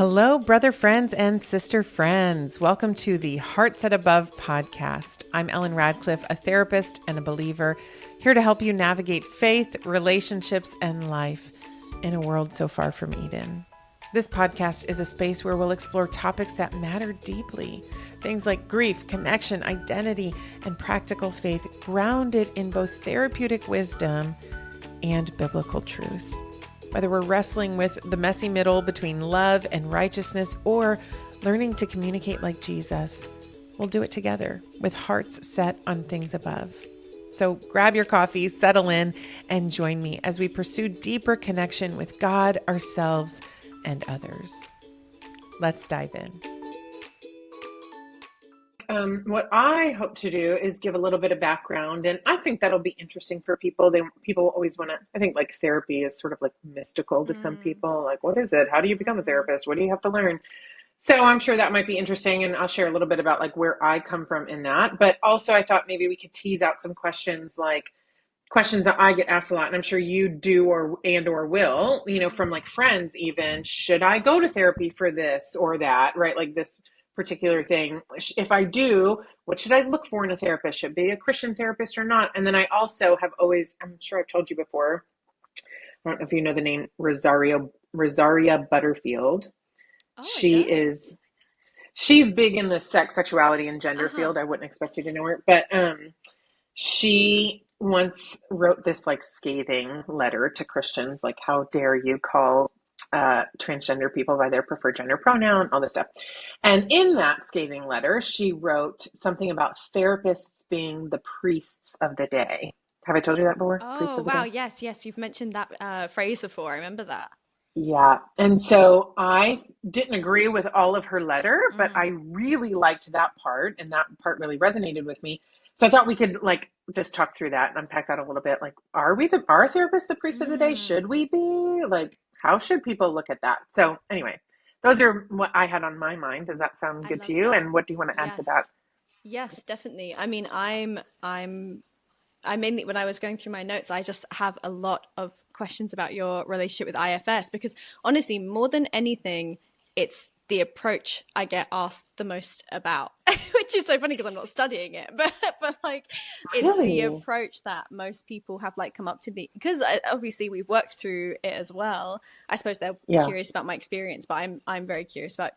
Hello, brother friends and sister friends. Welcome to the Heart Set Above podcast. I'm Ellen Radcliffe, a therapist and a believer, here to help you navigate faith, relationships, and life in a world so far from Eden. This podcast is a space where we'll explore topics that matter deeply. Things like grief, connection, identity, and practical faith, grounded in both therapeutic wisdom and biblical truth. Whether we're wrestling with the messy middle between love and righteousness or learning to communicate like Jesus, we'll do it together with hearts set on things above. So grab your coffee, settle in, and join me as we pursue deeper connection with God, ourselves, and others. Let's dive in. What I hope to do is give a little bit of background, and I think that'll be interesting for people. People always want to, I think like therapy is sort of like mystical to some people. Like, what is it? How do you become a therapist? What do you have to learn? So I'm sure that might be interesting, and I'll share a little bit about like where I come from in that. But also I thought maybe we could tease out some questions, like questions that I get asked a lot, and I'm sure you do or will, from like friends even. Should I go to therapy for this or that, right? Like this particular thing. If I do, what should I look for in a therapist? Should it be a Christian therapist or not? And then I also have always, I'm sure I've told you before, I don't know if you know the name Rosaria Butterfield. Oh, She's big in the sexuality, and gender field. I wouldn't expect you to know her, but she once wrote this like scathing letter to Christians, like, how dare you call transgender people by their preferred gender pronoun, all this stuff. And in that scathing letter, she wrote something about therapists being the priests of the day. Have I told you that before? Priests Oh, of the wow. day? Yes. You've mentioned that phrase before. I remember that. Yeah. And so I didn't agree with all of her letter, but I Mm. really liked that part, and that part really resonated with me. So I thought we could like just talk through that and unpack that a little bit. Like, are therapists the priest of the day? Mm. Should we be? Like, how should people look at that? So anyway, those are what I had on my mind. Does that sound I good to love you? that. And what do you want to add to that? Yes. Yes, definitely. I mean, I mainly, when I was going through my notes, I just have a lot of questions about your relationship with IFS because honestly, more than anything, it's the approach I get asked the most about, which is so funny because I'm not studying it, but like it's the Really? approach that most people have like come up to me because obviously we've worked through it as well. I suppose they're Yeah. curious about my experience, but I'm very curious about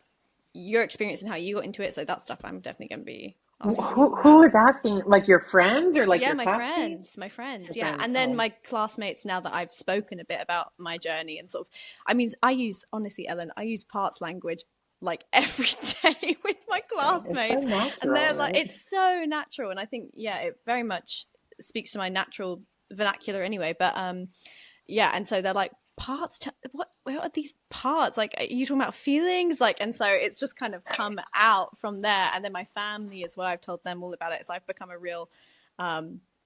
your experience and how you got into it. So that stuff I'm definitely going to be asking you Who about. is asking? Like your friends or like Yeah, your classmates? my friends, Your yeah. friends. And then Oh, my classmates, now that I've spoken a bit about my journey and sort of, I mean, I use, honestly, Ellen, I use parts language like every day with my it's so classmates. And natural, they're like, right? it's so natural. And I think, yeah, it very much speaks to my natural vernacular anyway. But yeah, and so they're like, parts, what are these parts? Like, are you talking about feelings? Like, and so it's just kind of come out from there. And then my family as well, I've told them all about it. So I've become a real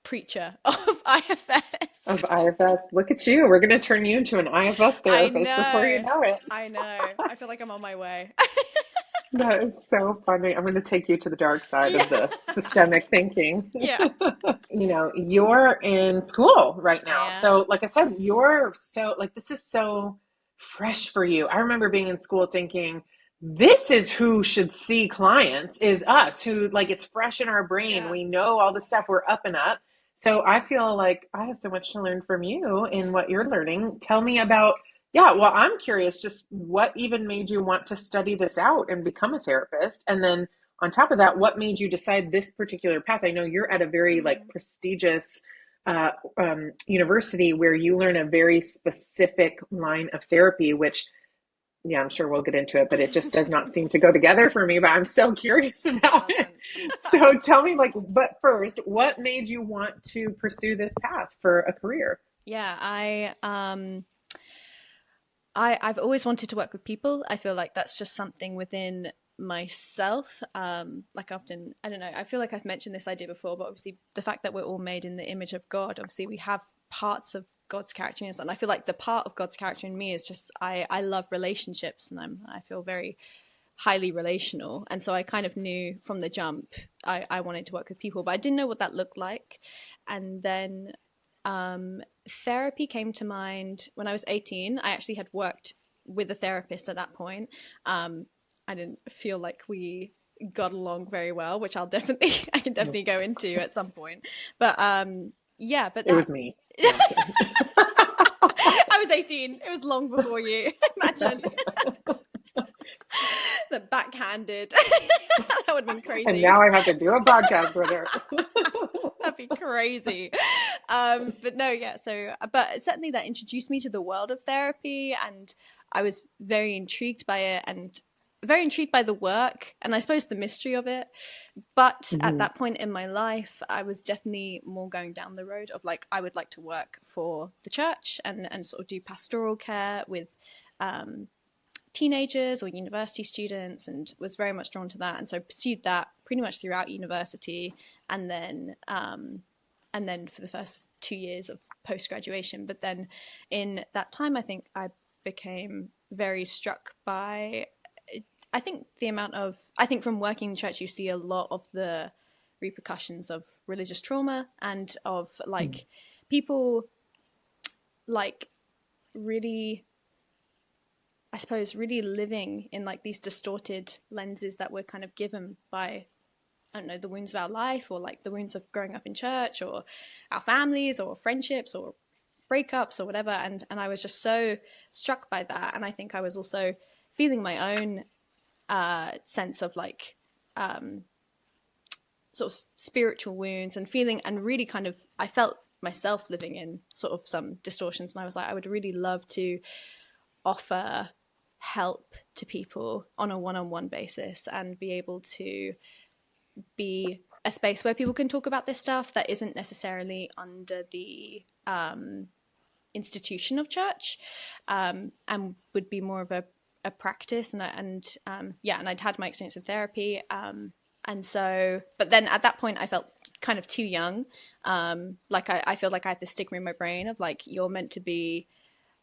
preacher of IFS. Of IFS. Look at you. We're going to turn you into an IFS I therapist before you know. know it. I know. I feel like I'm on my way. That is so funny. I'm going to take you to the dark side Yeah. of the systemic thinking. Yeah. You're in school right I now. So, am. like I said, you're so, like, this is so fresh for you. I remember being in school thinking, this is who should see clients, is us, who, like, it's fresh in our brain. Yeah. We know all the stuff, we're up and up. So I feel like I have so much to learn from you in what you're learning. Tell me about, yeah, well, I'm curious just what even made you want to study this out and become a therapist? And then on top of that, what made you decide this particular path? I know you're at a very like Mm. prestigious university where you learn a very specific line of therapy, which, yeah, I'm sure we'll get into it, but it just does not seem to go together for me. But I'm so curious It about it. doesn't. So tell me, like, but first, what made you want to pursue this path for a career? Yeah, I've always wanted to work with people. I feel like that's just something within myself. Like often, I don't know, I feel like I've mentioned this idea before, but obviously the fact that we're all made in the image of God, obviously we have parts of God's character in us. And I feel like the part of God's character in me is just I love relationships and I feel very highly relational. And so I kind of knew from the jump I wanted to work with people, but I didn't know what that looked like. And then therapy came to mind when I was 18. I actually had worked with a therapist at that point. I didn't feel like we got along very well, which I can definitely go into at some point. But yeah, but it was me. No, I was 18. It was long before you. Imagine. The backhanded. That would have been crazy. And now I have to do a podcast with her. That'd be crazy. But no, yeah. So, but certainly that introduced me to the world of therapy, and I was very intrigued by it and very intrigued by the work and I suppose the mystery of it. But at that point in my life, I was definitely more going down the road of like, I would like to work for the church and sort of do pastoral care with teenagers or university students, and was very much drawn to that. And so I pursued that pretty much throughout university, and then for the first 2 years of post-graduation. But then in that time, I think I became very struck by, I think from working in church, you see a lot of the repercussions of religious trauma and of like people like really, I suppose, really living in like these distorted lenses that we're kind of given by, I don't know, the wounds of our life, or like the wounds of growing up in church, or our families, or friendships, or breakups, or whatever. And I was just so struck by that. And I think I was also feeling my own sense of like sort of spiritual wounds, and feeling, and really kind of, I felt myself living in sort of some distortions. And I was like, I would really love to offer help to people on a one-on-one basis, and be able to be a space where people can talk about this stuff that isn't necessarily under the institution of church, and would be more of a practice. And I'd had my experience in therapy, and so, but then at that point I felt kind of too young. Like I feel like I had this stigma in my brain of like, you're meant to be,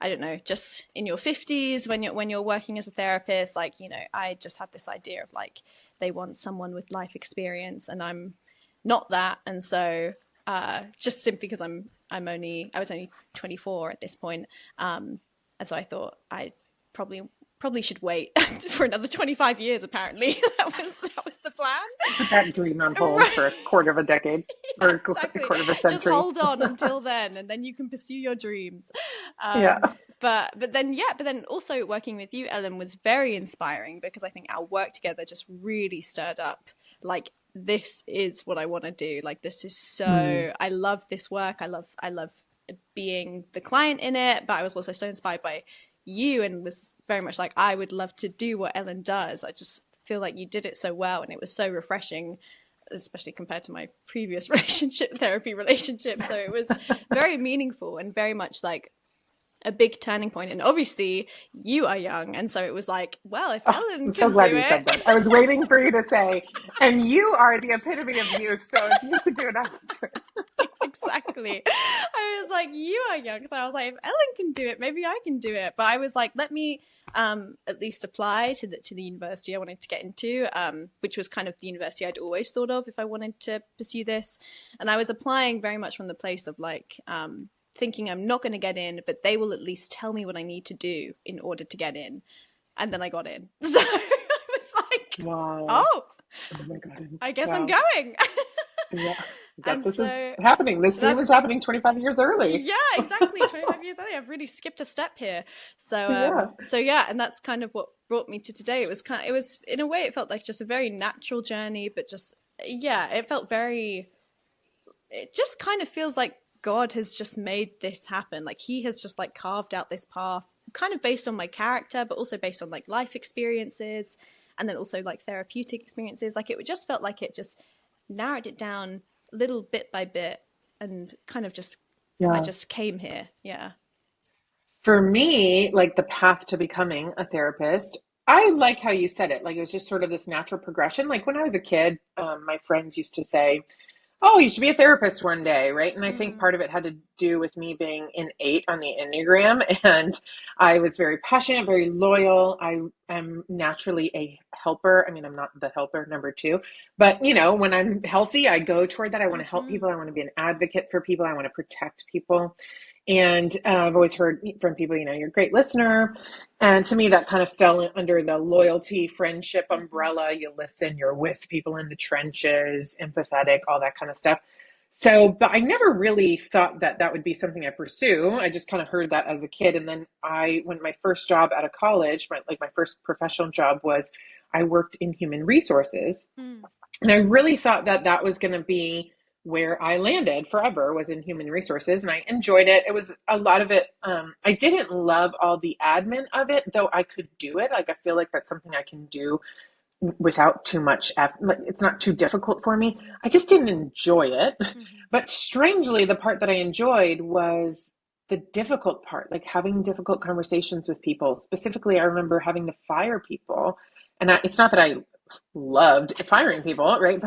I don't know, just in your 50s when you're working as a therapist. Like, you know, I just had this idea of like, they want someone with life experience, and I'm not that. And so just simply because I was only 24 at this point, and so I thought I probably should wait for another 25 years. Apparently that was the plan. Put that dream on hold for a quarter of a decade, or exactly. A quarter of a century. Just hold on until then, and then you can pursue your dreams. But then also working with you, Ellen, was very inspiring, because I think our work together just really stirred up like, this is what I want to do. Like, this is so I love this work. I love being the client in it, but I was also so inspired by you, and was very much like, I would love to do what Ellen does. I just feel like you did it so well, and it was so refreshing, especially compared to my previous therapy relationship. So it was very meaningful and very much like a big turning point. And obviously you are young, and so it was like, well, if Ellen can so glad do you it. said that. I was waiting for you to say, and you are the epitome of youth, so if you could do it, I could do it. Exactly. I was like, you are young, so I was like, if Ellen can do it, maybe I can do it. But I was like, let me at least apply to the university I wanted to get into, which was kind of the university I'd always thought of if I wanted to pursue this. And I was applying very much from the place of like thinking I'm not going to get in, but they will at least tell me what I need to do in order to get in. And then I got in. So I was like, wow. Oh my God. I guess I'm going. Yeah. This so, is happening. This dream is happening 25 years early. Yeah, exactly. 25 years early. I've really skipped a step here. So, and that's kind of what brought me to today. It was in a way, it felt like just a very natural journey, but just, it felt it just kind of feels like God has just made this happen. Like he has just like carved out this path kind of based on my character, but also based on like life experiences, and then also like therapeutic experiences. Like it just felt like it just narrowed it down little bit by bit, and kind of just I just came here. For me, like the path to becoming a therapist, I like how you said it. Like it was just sort of this natural progression. Like when I was a kid, my friends used to say, oh, you should be a therapist one day, right? And I think part of it had to do with me being an 8 on the Enneagram, and I was very passionate, very loyal. I am naturally a helper. I mean, I'm not the helper number 2, but you know, when I'm healthy, I go toward that. I want to help people. I want to be an advocate for people. I want to protect people. And I've always heard from people, you're a great listener. And to me, that kind of fell under the loyalty, friendship umbrella. You listen, you're with people in the trenches, empathetic, all that kind of stuff. So, but I never really thought that that would be something I pursue. I just kind of heard that as a kid. And then when my first job out of college, my first professional job was I worked in human resources. And I really thought that that was going to be where I landed forever, was in human resources. And I enjoyed it. It was a lot of it. I didn't love all the admin of it, though I could do it. Like, I feel like that's something I can do without too much effort. Like, it's not too difficult for me. I just didn't enjoy it. But strangely, the part that I enjoyed was the difficult part, like having difficult conversations with people. Specifically, I remember having to fire people. And it's not that I loved firing people, right?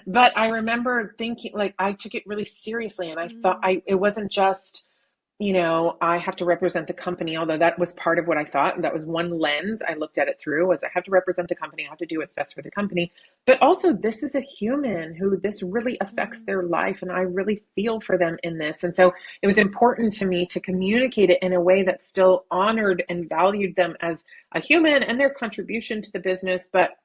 But I remember thinking, like, I took it really seriously, and I thought it wasn't just, I have to represent the company, although that was part of what I thought. And that was one lens I looked at it through, was I have to represent the company. I have to do what's best for the company. But also, this is a human who this really affects their life. And I really feel for them in this. And so it was important to me to communicate it in a way that still honored and valued them as a human and their contribution to the business, but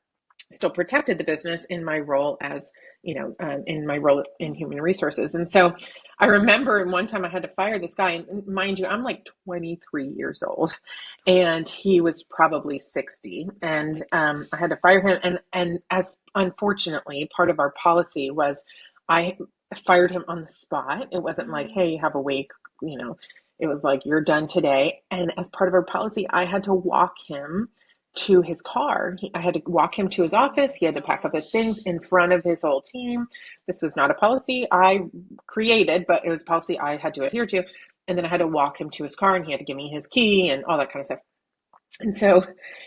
still protected the business in my role as, in my role in human resources. And so I remember one time I had to fire this guy, and mind you, I'm like 23 years old and he was probably 60. And I had to fire him. And as unfortunately, part of our policy was I fired him on the spot. It wasn't like, hey, you have a week, it was like, you're done today. And as part of our policy, I had to walk him to his car. I had to walk him to his office. He had to pack up his things in front of his whole team. This was not a policy I created, but it was a policy I had to adhere to. And then I had to walk him to his car, and he had to give me his key and all that kind of stuff. And so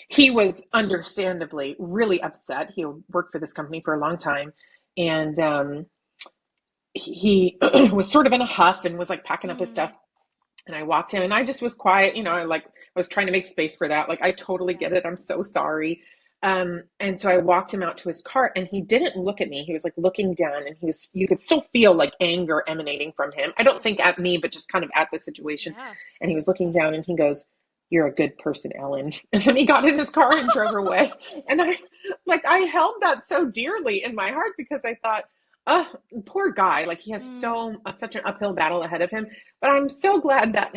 he was understandably really upset. He worked for this company for a long time. And he was sort of in a huff and was like packing up his stuff. And I walked him, and I just was quiet. I was trying to make space for that. Like, I totally get it. I'm so sorry. And so I walked him out to his car, and he didn't look at me. He was like looking down, and you could still feel like anger emanating from him. I don't think at me, but just kind of at the situation. Yeah. And he was looking down, and he goes, "You're a good person, Ellen." And then he got in his car and drove away. And I held that so dearly in my heart, because I thought, oh, poor guy. Like, he has such an uphill battle ahead of him. But I'm so glad that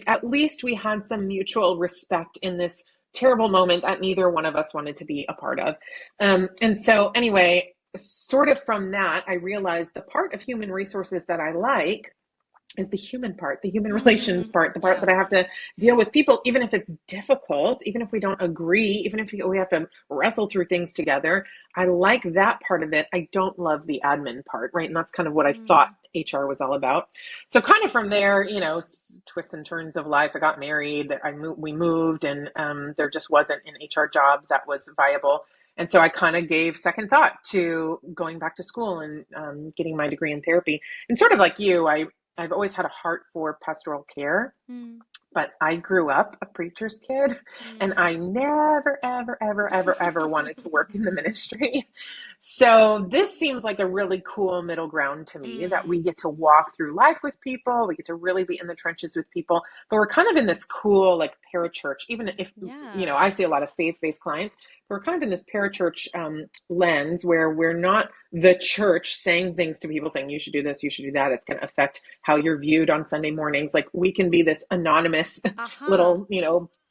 at least we had some mutual respect in this terrible moment that neither one of us wanted to be a part of. And so anyway, sort of from that, I realized the part of human resources that I like is the human part, the human relations part, the part that I have to deal with people, even if it's difficult, even if we don't agree, even if we have to wrestle through things together. I like that part of it. I don't love the admin part, right? And that's kind of what I thought HR was all about. So kind of from there, twists and turns of life, I got married, we moved, and there just wasn't an HR job that was viable. And so I kind of gave second thought to going back to school and getting my degree in therapy. And sort of like you, I've always had a heart for pastoral care, but I grew up a preacher's kid, and I never, ever, ever, ever, ever wanted to work in the ministry. So this seems like a really cool middle ground to me, that we get to walk through life with people. We get to really be in the trenches with people, but we're kind of in this cool, like, parachurch, even if, I see a lot of faith-based clients, but we're kind of in this parachurch lens where we're not the church saying things to people, saying, you should do this, you should do that. It's going to affect how you're viewed on Sunday mornings. Like, we can be this anonymous little,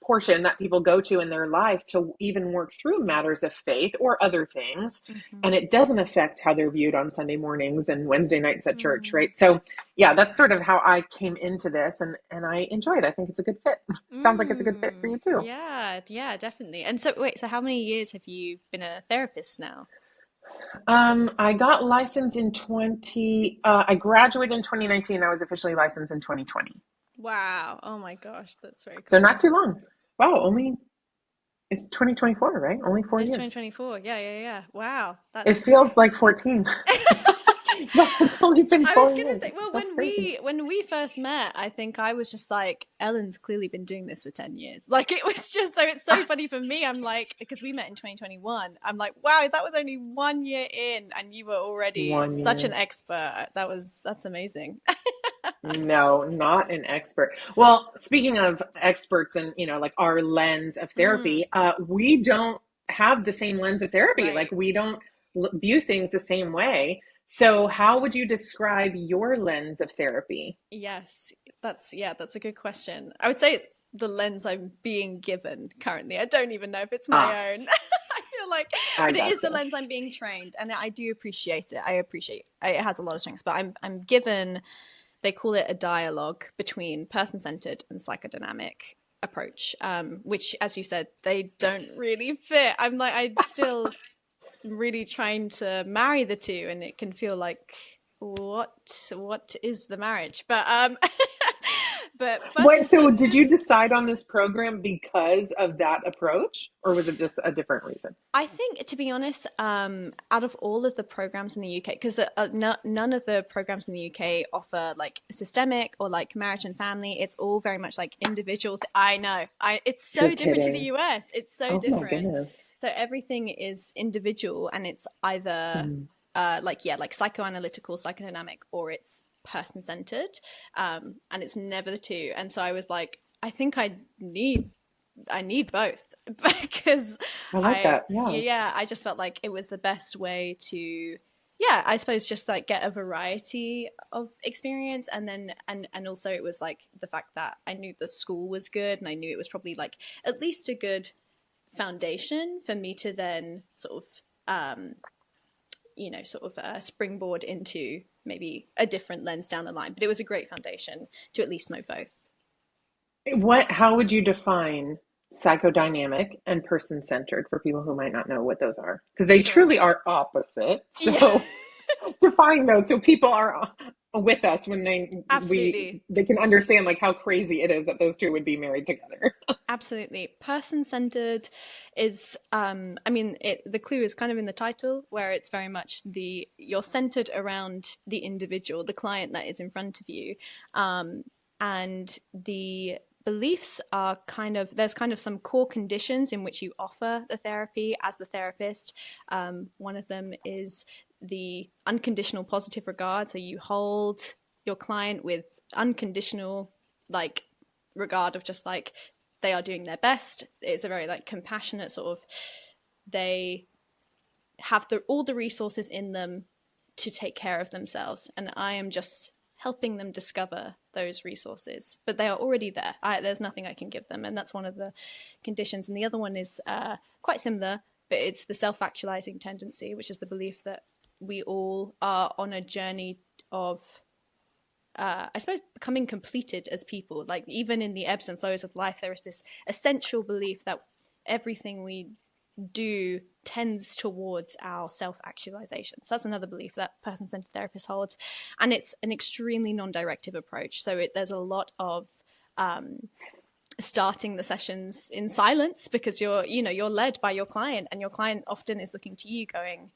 portion that people go to in their life to even work through matters of faith or other things. And it doesn't affect how they're viewed on Sunday mornings and Wednesday nights at church, right? So yeah, that's sort of how I came into this, and I enjoy it. I think it's a good fit. Sounds like it's a good fit for you too. Yeah, definitely. And so so how many years have you been a therapist now? I got licensed in I graduated in 2019. I was officially licensed in 2020. Wow. Oh my gosh. That's very cool. So not too long. Wow. It's 2024, right? Only 4 years. It's 2024. Yeah. Wow. It feels like 14. That's only been I was 4 gonna years. say, well, That's crazy. when we first met, I think I was just like, Ellen's clearly been doing this for 10 years. Like, it was just so, it's so funny for me. I'm like, because we met in 2021. I'm like, wow, that was only 1 year in, and you were already One such year. an expert. That's amazing. No, not an expert. Well, speaking of experts and, like our lens of Mm, therapy, we don't have the same lens of therapy. Like right. we don't view things the same way. So how would you describe your lens of therapy? Yes, that's a good question. I would say it's the lens I'm being given currently. I don't even know if it's Ah, my own. I feel like, I but it is the gotcha. lens I'm being trained, and I do appreciate it. I appreciate it has a lot of strengths, but I'm given. They call it a dialogue between person-centered and psychodynamic approach, which, as you said, they don't really fit. I'm like, I still really trying to marry the two, and it can feel like what is the marriage? But but person What, so did centered, you decide on this program because of that approach, or was it just a different reason? I think, to be honest, out of all of the programs in the UK, because none of the programs in the UK offer like systemic or like marriage and family. It's all very much like individual. I know, it's You're so different to the kidding. US. It's so Oh my different. goodness. So everything is individual, and it's either Mm. like psychoanalytical, psychodynamic, or it's person centered, and it's never the two. And so I was like, I think I need both because I like that. Yeah. I just felt like it was the best way to, yeah, I suppose just like get a variety of experience. And then and also it was like the fact that I knew the school was good, and I knew it was probably like at least a good foundation for me to then sort of springboard into maybe a different lens down the line. But it was a great foundation to at least know both. How would you define psychodynamic and person-centered for people who might not know what those are? Because they Sure. truly are opposite. Yeah. So define those so people are with us when Absolutely. they can understand like how crazy it is that those two would be married together. Absolutely. Person centered is, I mean, the clue is kind of in the title, where it's very much you're centered around the individual, the client that is in front of you. And the beliefs are there's kind of some core conditions in which you offer the therapy as the therapist. One of them is the unconditional positive regard. So you hold your client with unconditional, like, regard of just like they are doing their best. It's a very like compassionate sort of, they have all the resources in them to take care of themselves, and I am just helping them discover those resources, but they are already there. There's nothing I can give them, and that's one of the conditions. And the other one is quite similar, but it's the self-actualizing tendency, which is the belief that we all are on a journey of I suppose becoming completed as people. Like, even in the ebbs and flows of life, there is this essential belief that everything we do tends towards our self-actualization. So that's another belief that person-centered therapists hold, and it's an extremely non-directive approach. So there's a lot of starting the sessions in silence, because you're led by your client, and your client often is looking to you going,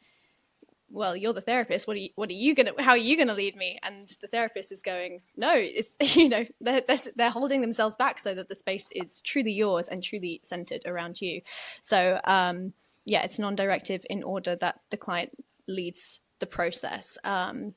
well, you're the therapist. How are you gonna lead me? And the therapist is going, no, it's, they're holding themselves back so that the space is truly yours and truly centered around you. So, it's non-directive in order that the client leads the process. And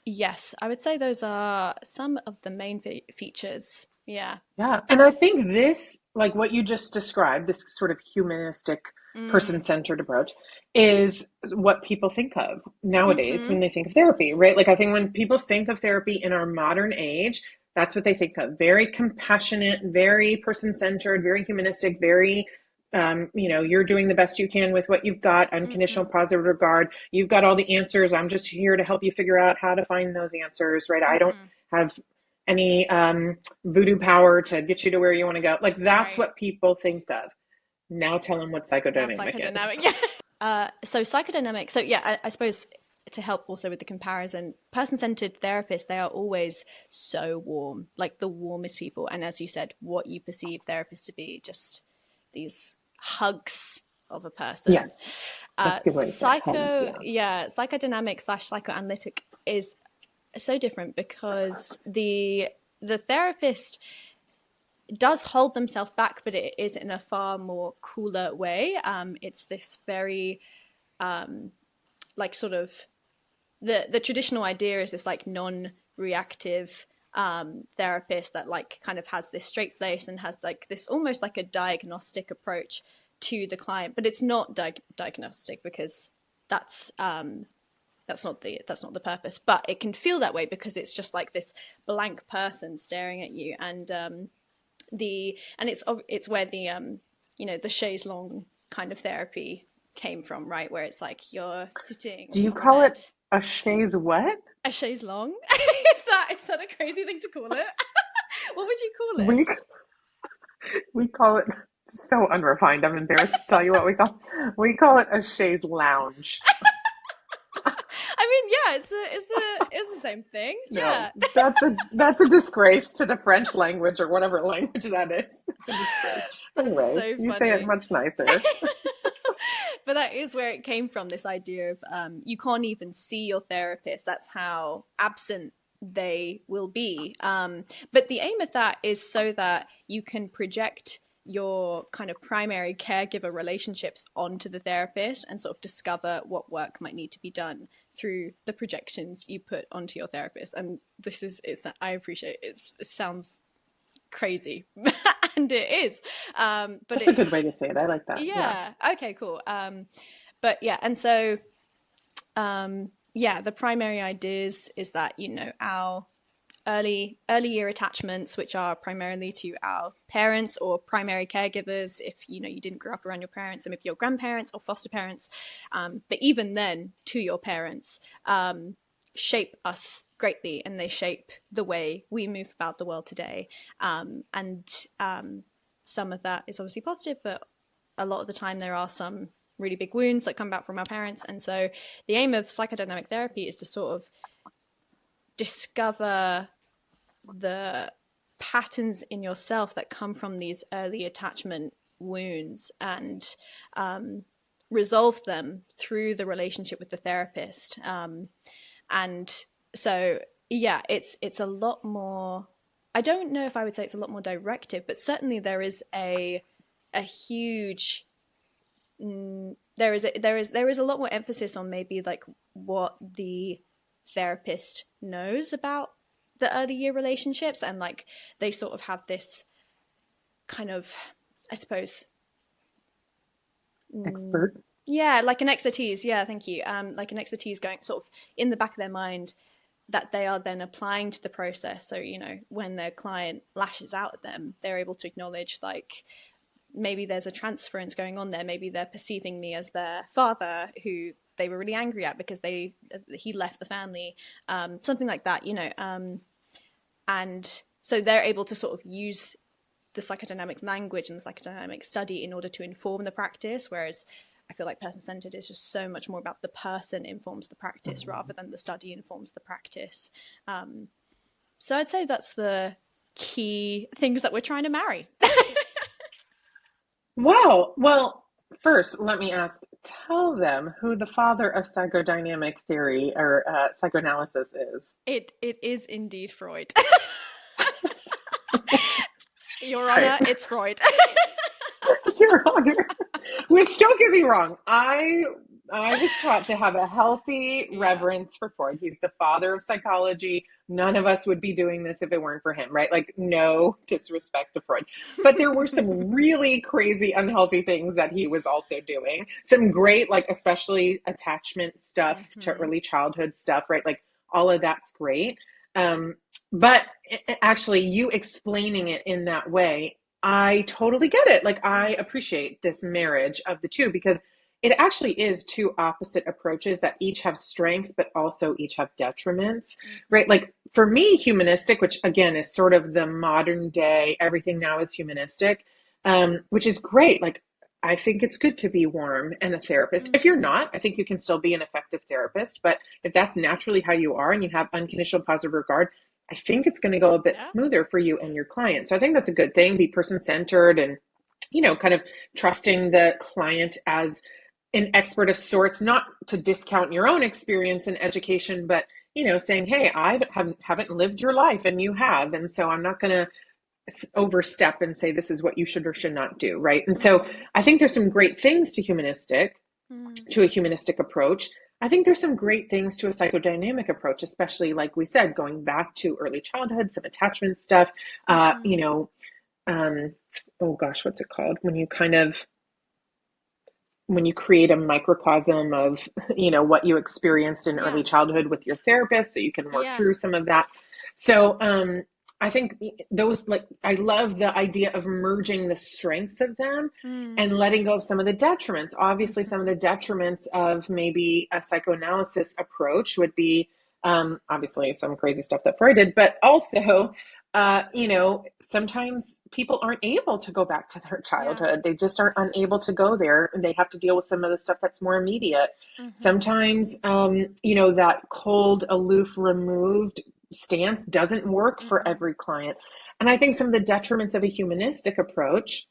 yes, I would say those are some of the main features. Yeah. Yeah. And I think this, like what you just described, this sort of humanistic, Mm. person-centered approach is what people think of nowadays Mm-hmm. when they think of therapy, right? Like I think when people think of therapy in our modern age, that's what they think of. Very compassionate, very person-centered, very humanistic, very you're doing the best you can with what you've got, Mm-hmm. unconditional positive regard. You've got all the answers. I'm just here to help you figure out how to find those answers, right? I don't Mm-hmm. have any voodoo power to get you to where you want to go. Like that's Right. what people think of. Now tell them what Now psychodynamic is. psychodynamic. Yeah. So psychodynamic. So yeah, I suppose to help also with the comparison, person-centered therapists, they are always so warm, like the warmest people. And as you said, what you perceive therapists to be, just these hugs of a person. Yes. That's a good way to say it. Psychodynamic / psychoanalytic is so different because the therapist does hold themselves back, but it is in a far more cooler way. It's this very like sort of the traditional idea is this like non-reactive therapist that like kind of has this straight face and has like this almost like a diagnostic approach to the client, but it's not diagnostic because that's not the purpose, but it can feel that way because it's just like this blank person staring at you, and it's where the the chaise longue kind of therapy came from, right? Where it's like you're sitting. Do you call it a chaise what? A chaise longue? Is that a crazy thing to call it? What would you call it? We call it, so unrefined. I'm embarrassed to tell you what we call it a chaise lounge. I mean, yeah, it's the same thing. No, yeah, that's a disgrace to the French language or whatever language that is. It's a disgrace. Anyway, so you say it much nicer. But that is where it came from, this idea of you can't even see your therapist. That's how absent they will be. But the aim of that is so that you can project your kind of primary caregiver relationships onto the therapist and sort of discover what work might need to be done through the projections you put onto your therapist. And I appreciate it. It sounds crazy and it is, but it's a good way to say it. I like that. Yeah. Okay, cool. But yeah, and so the primary ideas is that our early year attachments, which are primarily to our parents or primary caregivers, if you didn't grow up around your parents, or maybe your grandparents or foster parents, but even then to your parents, shape us greatly, and they shape the way we move about the world today. And some of that is obviously positive, but a lot of the time there are some really big wounds that come back from our parents. And so the aim of psychodynamic therapy is to sort of discover the patterns in yourself that come from these early attachment wounds and resolve them through the relationship with the therapist. And so, yeah, it's a lot more, I don't know if I would say it's a lot more directive, but certainly there is a huge, there is a lot more emphasis on maybe like what the therapist knows about the early year relationships, and like they sort of have this kind of, I suppose, expert. Yeah, like an expertise. Yeah, thank you. Like an expertise going sort of in the back of their mind that they are then applying to the process. So, when their client lashes out at them, they're able to acknowledge like maybe there's a transference going on there. Maybe they're perceiving me as their father who they were really angry at because he left the family, something like that, and so they're able to sort of use the psychodynamic language and the psychodynamic study in order to inform the practice, whereas I feel like person-centered is just so much more about the person informs the practice rather than the study informs the practice. So I'd say that's the key things that we're trying to marry. Wow. Well, first, let me ask, tell them who the father of psychodynamic theory or psychoanalysis is. It is indeed Freud. Your Honor, right. It's Freud. Your Honor. Which, don't get me wrong, I was taught to have a healthy reverence for Freud. He's the father of psychology. None of us would be doing this if it weren't for him, right? Like, no disrespect to Freud. But there were some really crazy, unhealthy things that he was also doing. Some great, like, especially attachment stuff, early childhood stuff, right? Like, all of that's great. But actually, you explaining it in that way, I totally get it. Like, I appreciate this marriage of the two because it actually is two opposite approaches that each have strengths, but also each have detriments, right? Like for me, humanistic, which again is sort of the modern day, everything now is humanistic, which is great. Like, I think it's good to be warm and a therapist. If you're not, I think you can still be an effective therapist. But if that's naturally how you are and you have unconditional positive regard, I think it's going to go a bit smoother for you and your client. So I think that's a good thing. Be person-centered and kind of trusting the client as an expert of sorts, not to discount your own experience and education, but, saying, hey, I haven't lived your life and you have. And so I'm not going to overstep and say, this is what you should or should not do. Right. And so I think there's some great things to a humanistic approach. I think there's some great things to a psychodynamic approach, especially like we said, going back to early childhood, some attachment stuff, oh gosh, what's it called? When you create a microcosm of, what you experienced in early childhood with your therapist, so you can work through some of that. So, I think those, I love the idea of merging the strengths of them and letting go of some of the detriments. Obviously, some of the detriments of maybe a psychoanalysis approach would be, obviously some crazy stuff that Freud did, but also, sometimes people aren't able to go back to their childhood. They just aren't unable to go there, and they have to deal with some of the stuff that's more immediate. Sometimes, that cold, aloof, removed stance doesn't work for every client. And I think some of the detriments of a humanistic approach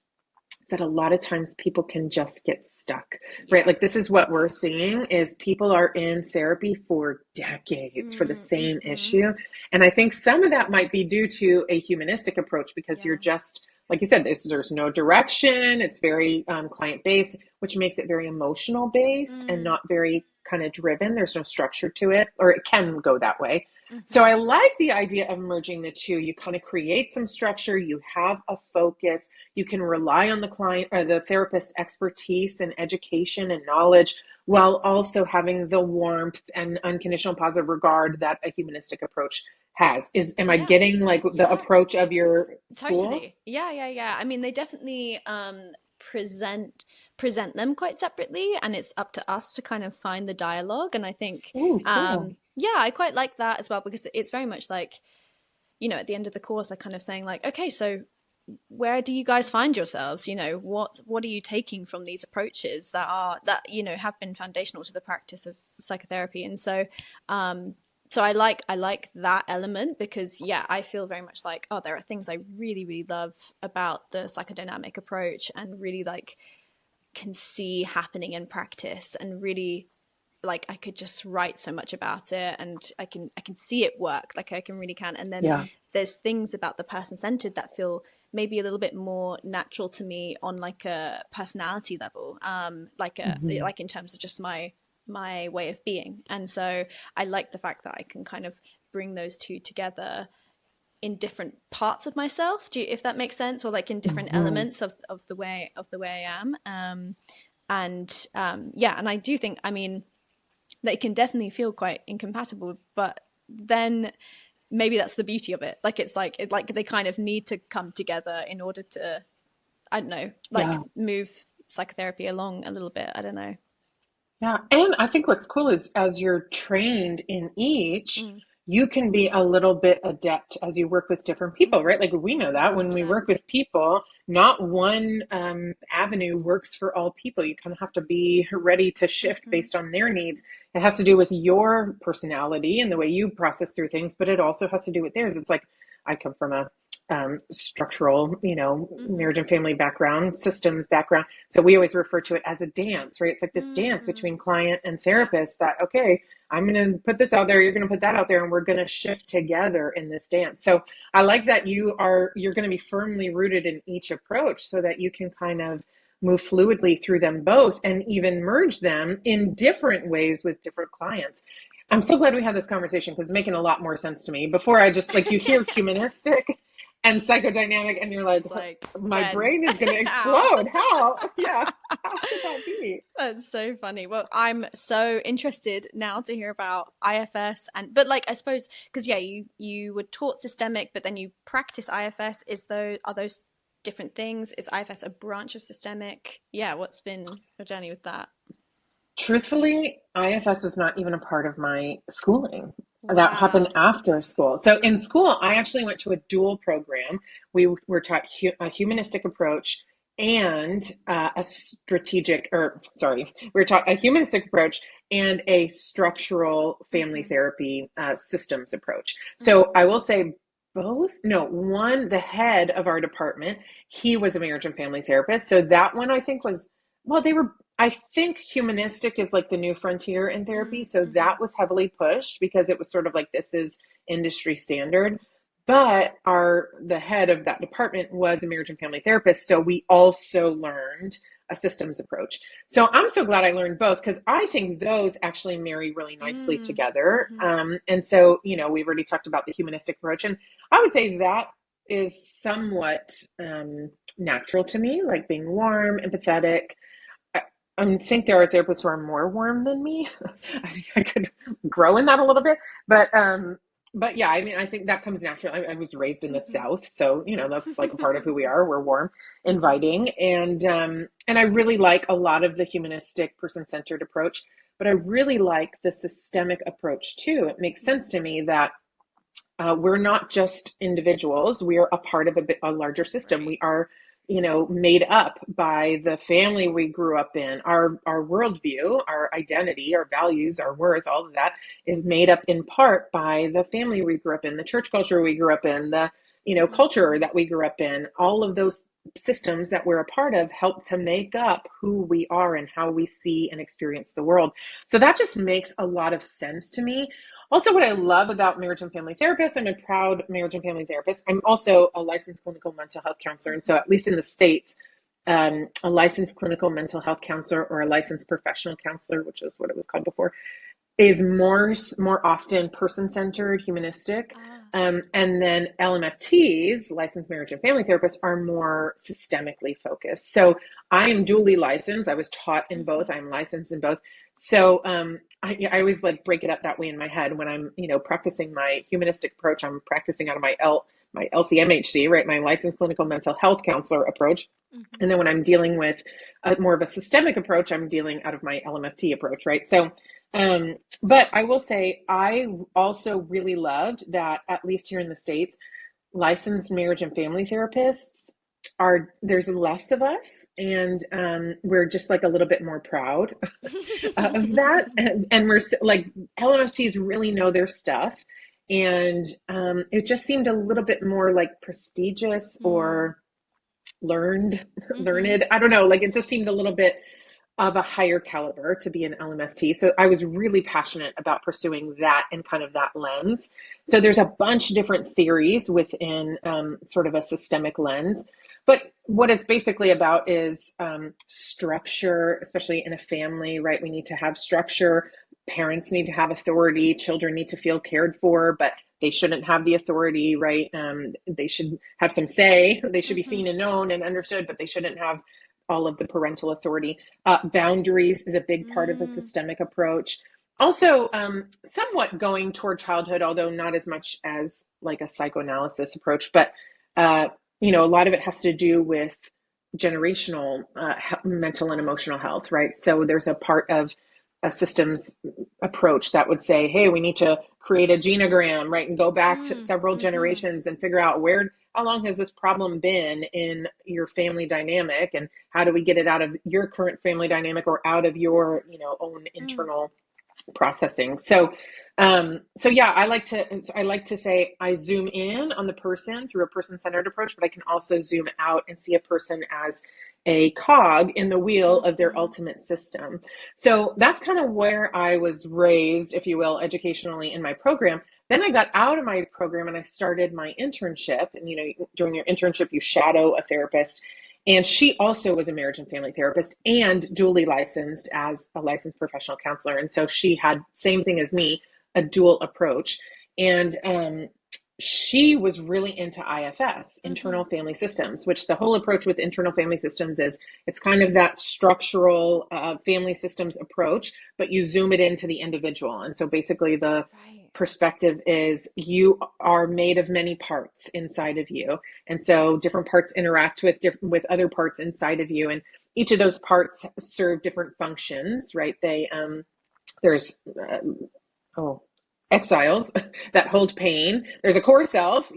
that a lot of times people can just get stuck, right? Like this is what we're seeing is people are in therapy for decades for the same issue. And I think some of that might be due to a humanistic approach because you're just, like you said, there's no direction. It's very client-based, which makes it very emotional-based and not very kind of driven. There's no structure to it, or it can go that way. So I like the idea of merging the two. You kind of create some structure, you have a focus, you can rely on the client or the therapist's expertise and education and knowledge while also having the warmth and unconditional positive regard that a humanistic approach has. Am I getting the approach of your school? Totally. Yeah. I mean, they definitely present them quite separately, and it's up to us to kind of find the dialogue. And I think Ooh, cool. I quite like that as well, because it's very much like, at the end of the course, they're kind of saying like, okay, so where do you guys find yourselves? What are you taking from these approaches that have been foundational to the practice of psychotherapy? And so so I like that element, because I feel very much like, oh, there are things I really, really love about the psychodynamic approach and really can see happening in practice, and really I could just write so much about it, and I can see it work. And then there's things about the person-centered that feel maybe a little bit more natural to me on a personality level, like in terms of just my way of being. And so I like the fact that I can kind of bring those two together in different parts of myself, if that makes sense, or in different elements of the way I am. And I do think, I mean, they can definitely feel quite incompatible, but then maybe that's the beauty of it. It's they kind of need to come together in order to, I don't know, move psychotherapy along a little bit. I don't know. Yeah. And I think what's cool is as you're trained in each, you can be a little bit adept as you work with different people, right? We know that 100%. When we work with people, not one avenue works for all people. You kind of have to be ready to shift based on their needs. It has to do with your personality and the way you process through things, but it also has to do with theirs. It's like I come from a structural, marriage and family background, systems background. So we always refer to it as a dance, right? It's like this dance between client and therapist that, okay, I'm going to put this out there, you're going to put that out there, and we're going to shift together in this dance. So I like that you're going to be firmly rooted in each approach so that you can kind of move fluidly through them both and even merge them in different ways with different clients. I'm so glad we had this conversation because it's making a lot more sense to me. Before I just you hear humanistic and psychodynamic, and you're like my brain is going to explode. How? Yeah. How could that be? That's so funny. Well, I'm so interested now to hear about IFS, but I suppose because you were taught systemic, but then you practice IFS. Are those different things? Is IFS a branch of systemic? Yeah. What's been your journey with that? Truthfully, IFS was not even a part of my schooling. Wow. That happened after school. So in school, I actually went to a dual program. We were taught a humanistic approach and we were taught a humanistic approach and a structural family therapy systems approach. So I will say both. No, one, the head of our department, he was a marriage and family therapist. So that one I think was, well, I think humanistic is like the new frontier in therapy. So that was heavily pushed because it was sort of like, this is industry standard. But the head of that department was a marriage and family therapist. So we also learned a systems approach. So I'm so glad I learned both because I think those actually marry really nicely together. And so, we've already talked about the humanistic approach, and I would say that is somewhat natural to me, like being warm, empathetic. I think there are therapists who are more warm than me. I think I could grow in that a little bit, but yeah, I mean, I think that comes naturally. I was raised in the South, so that's like a part of who we are. We're warm, inviting, and I really like a lot of the humanistic, person-centered approach. But I really like the systemic approach too. It makes sense to me that we're not just individuals; we are a part of a larger system. We are, made up by the family we grew up in, our worldview, our identity, our values, our worth, all of that is made up in part by the family we grew up in, the church culture we grew up in, the, culture that we grew up in. All of those systems that we're a part of help to make up who we are and how we see and experience the world. So that just makes a lot of sense to me. Also, what I love about marriage and family therapists, I'm a proud marriage and family therapist. I'm also a licensed clinical mental health counselor. And so at least in the States, a licensed clinical mental health counselor or a licensed professional counselor, which is what it was called before, is more often person-centered, humanistic. And then LMFTs, licensed marriage and family therapists, are more systemically focused. So I am dually licensed. I was taught in both. I'm licensed in both. So I always like break it up that way in my head when I'm, practicing my humanistic approach. I'm practicing out of my LCMHC, right? My licensed clinical mental health counselor approach. And then when I'm dealing with more of a systemic approach, I'm dealing out of my LMFT approach, right? So, but I will say, I also really loved that, at least here in the States, licensed marriage and family therapists there's less of us, and we're just like a little bit more proud of that. And we're like, LMFTs really know their stuff. And it just seemed a little bit more like prestigious or learned. I don't know, like it just seemed a little bit of a higher caliber to be an LMFT. So I was really passionate about pursuing that and kind of that lens. So there's a bunch of different theories within sort of a systemic lens. But what it's basically about is structure, especially in a family, right? We need to have structure. Parents need to have authority. Children need to feel cared for, but they shouldn't have the authority, right? They should have some say. They should be seen and known and understood, but they shouldn't have all of the parental authority. Boundaries is a big part of a systemic approach. Also, somewhat going toward childhood, although not as much as like a psychoanalysis approach, but a lot of it has to do with generational mental and emotional health, right? So there's a part of a systems approach that would say, hey, we need to create a genogram, right? And go back to several generations and figure out how long has this problem been in your family dynamic, and how do we get it out of your current family dynamic or out of your, own internal processing. So yeah, I like to say I zoom in on the person through a person-centered approach, but I can also zoom out and see a person as a cog in the wheel of their ultimate system. So that's kind of where I was raised, if you will, educationally in my program. Then I got out of my program and I started my internship. And, during your internship, you shadow a therapist. And she also was a marriage and family therapist and duly licensed as a licensed professional counselor. And so she had, same thing as me, a dual approach. And she was really into IFS, internal family systems, which the whole approach with internal family systems is it's kind of that structural family systems approach, but you zoom it into the individual. And so basically the perspective is you are made of many parts inside of you. And so different parts interact with other parts inside of you. And each of those parts serve different functions, right? There's exiles that hold pain. There's a core self,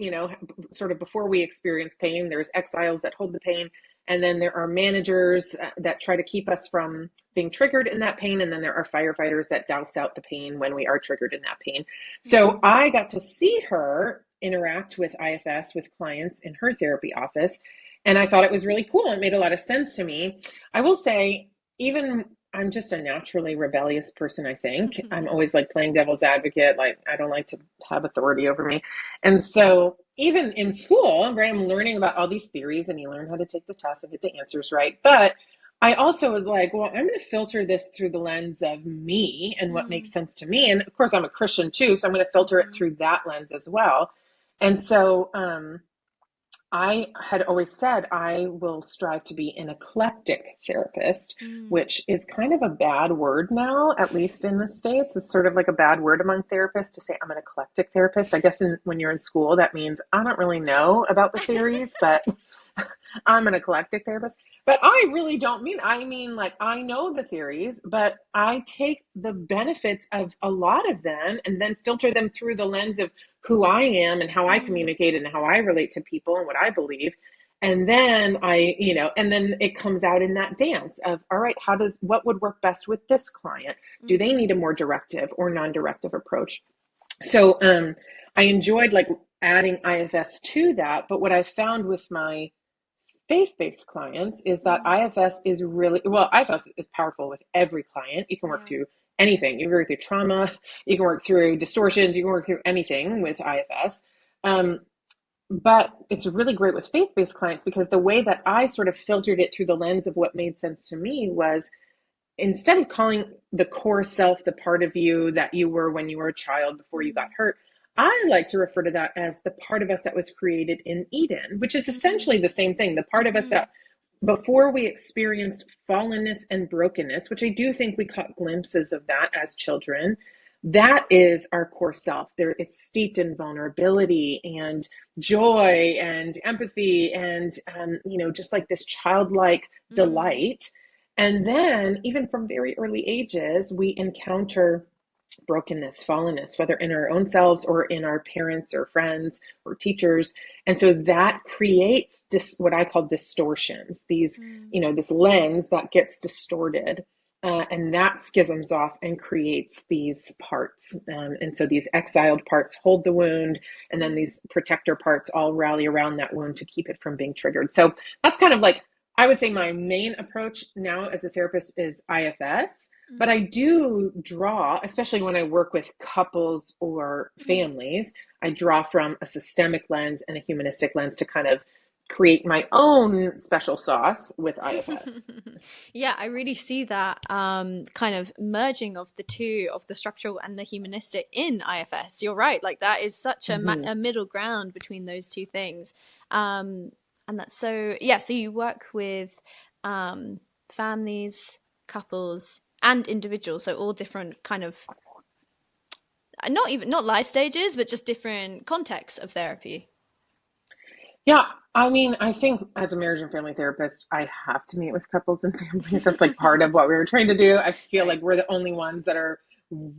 sort of before we experience pain. There's exiles that hold the pain. And then there are managers that try to keep us from being triggered in that pain. And then there are firefighters that douse out the pain when we are triggered in that pain. So I got to see her interact with IFS with clients in her therapy office. And I thought it was really cool. It made a lot of sense to me. I will say, even I'm just a naturally rebellious person, I think. I'm always like playing devil's advocate. Like, I don't like to have authority over me. And so even in school, right, I'm learning about all these theories, and you learn how to take the test and get the answers right. But I also was like, well, I'm going to filter this through the lens of me and what makes sense to me. And of course, I'm a Christian too, so I'm going to filter it through that lens as well. And so I had always said I will strive to be an eclectic therapist, which is kind of a bad word now, at least in the States. It's sort of like a bad word among therapists to say I'm an eclectic therapist. I guess when you're in school, that means I don't really know about the theories, but I'm an eclectic therapist. But I really don't I mean, like, I know the theories, but I take the benefits of a lot of them and then filter them through the lens of who I am and how I communicate and how I relate to people and what I believe. And then and then it comes out in that dance of, all right, what would work best with this client? Do they need a more directive or non-directive approach? So I enjoyed like adding IFS to that. But what I found with my faith-based clients is that IFS is powerful with every client. You can work through anything. You can work through trauma, you can work through distortions, you can work through anything with IFS. But it's really great with faith-based clients because the way that I sort of filtered it through the lens of what made sense to me was, instead of calling the core self the part of you that you were when you were a child before you got hurt, I like to refer to that as the part of us that was created in Eden, which is essentially the same thing. The part of us that before we experienced fallenness and brokenness, which I do think we caught glimpses of that as children, that is our core self. It's steeped in vulnerability and joy and empathy and, just like this childlike delight. And then even from very early ages, we encounter brokenness, fallenness, whether in our own selves or in our parents or friends or teachers. And so that creates what I call distortions, these, this lens that gets distorted. And that schisms off and creates these parts. And so these exiled parts hold the wound, and then these protector parts all rally around that wound to keep it from being triggered. So that's kind of like, I would say my main approach now as a therapist is IFS, but I do draw, especially when I work with couples or families, I draw from a systemic lens and a humanistic lens to kind of create my own special sauce with IFS. Yeah, I really see that kind of merging of the two, of the structural and the humanistic in IFS. You're right. Like that is such a middle ground between those two things. And that's so you work with families, couples, and individuals, so all different kind of not life stages, but just different contexts of therapy. Yeah, I mean, I think as a marriage and family therapist, I have to meet with couples and families. That's like part of what we were trained to do. I feel like we're the only ones that are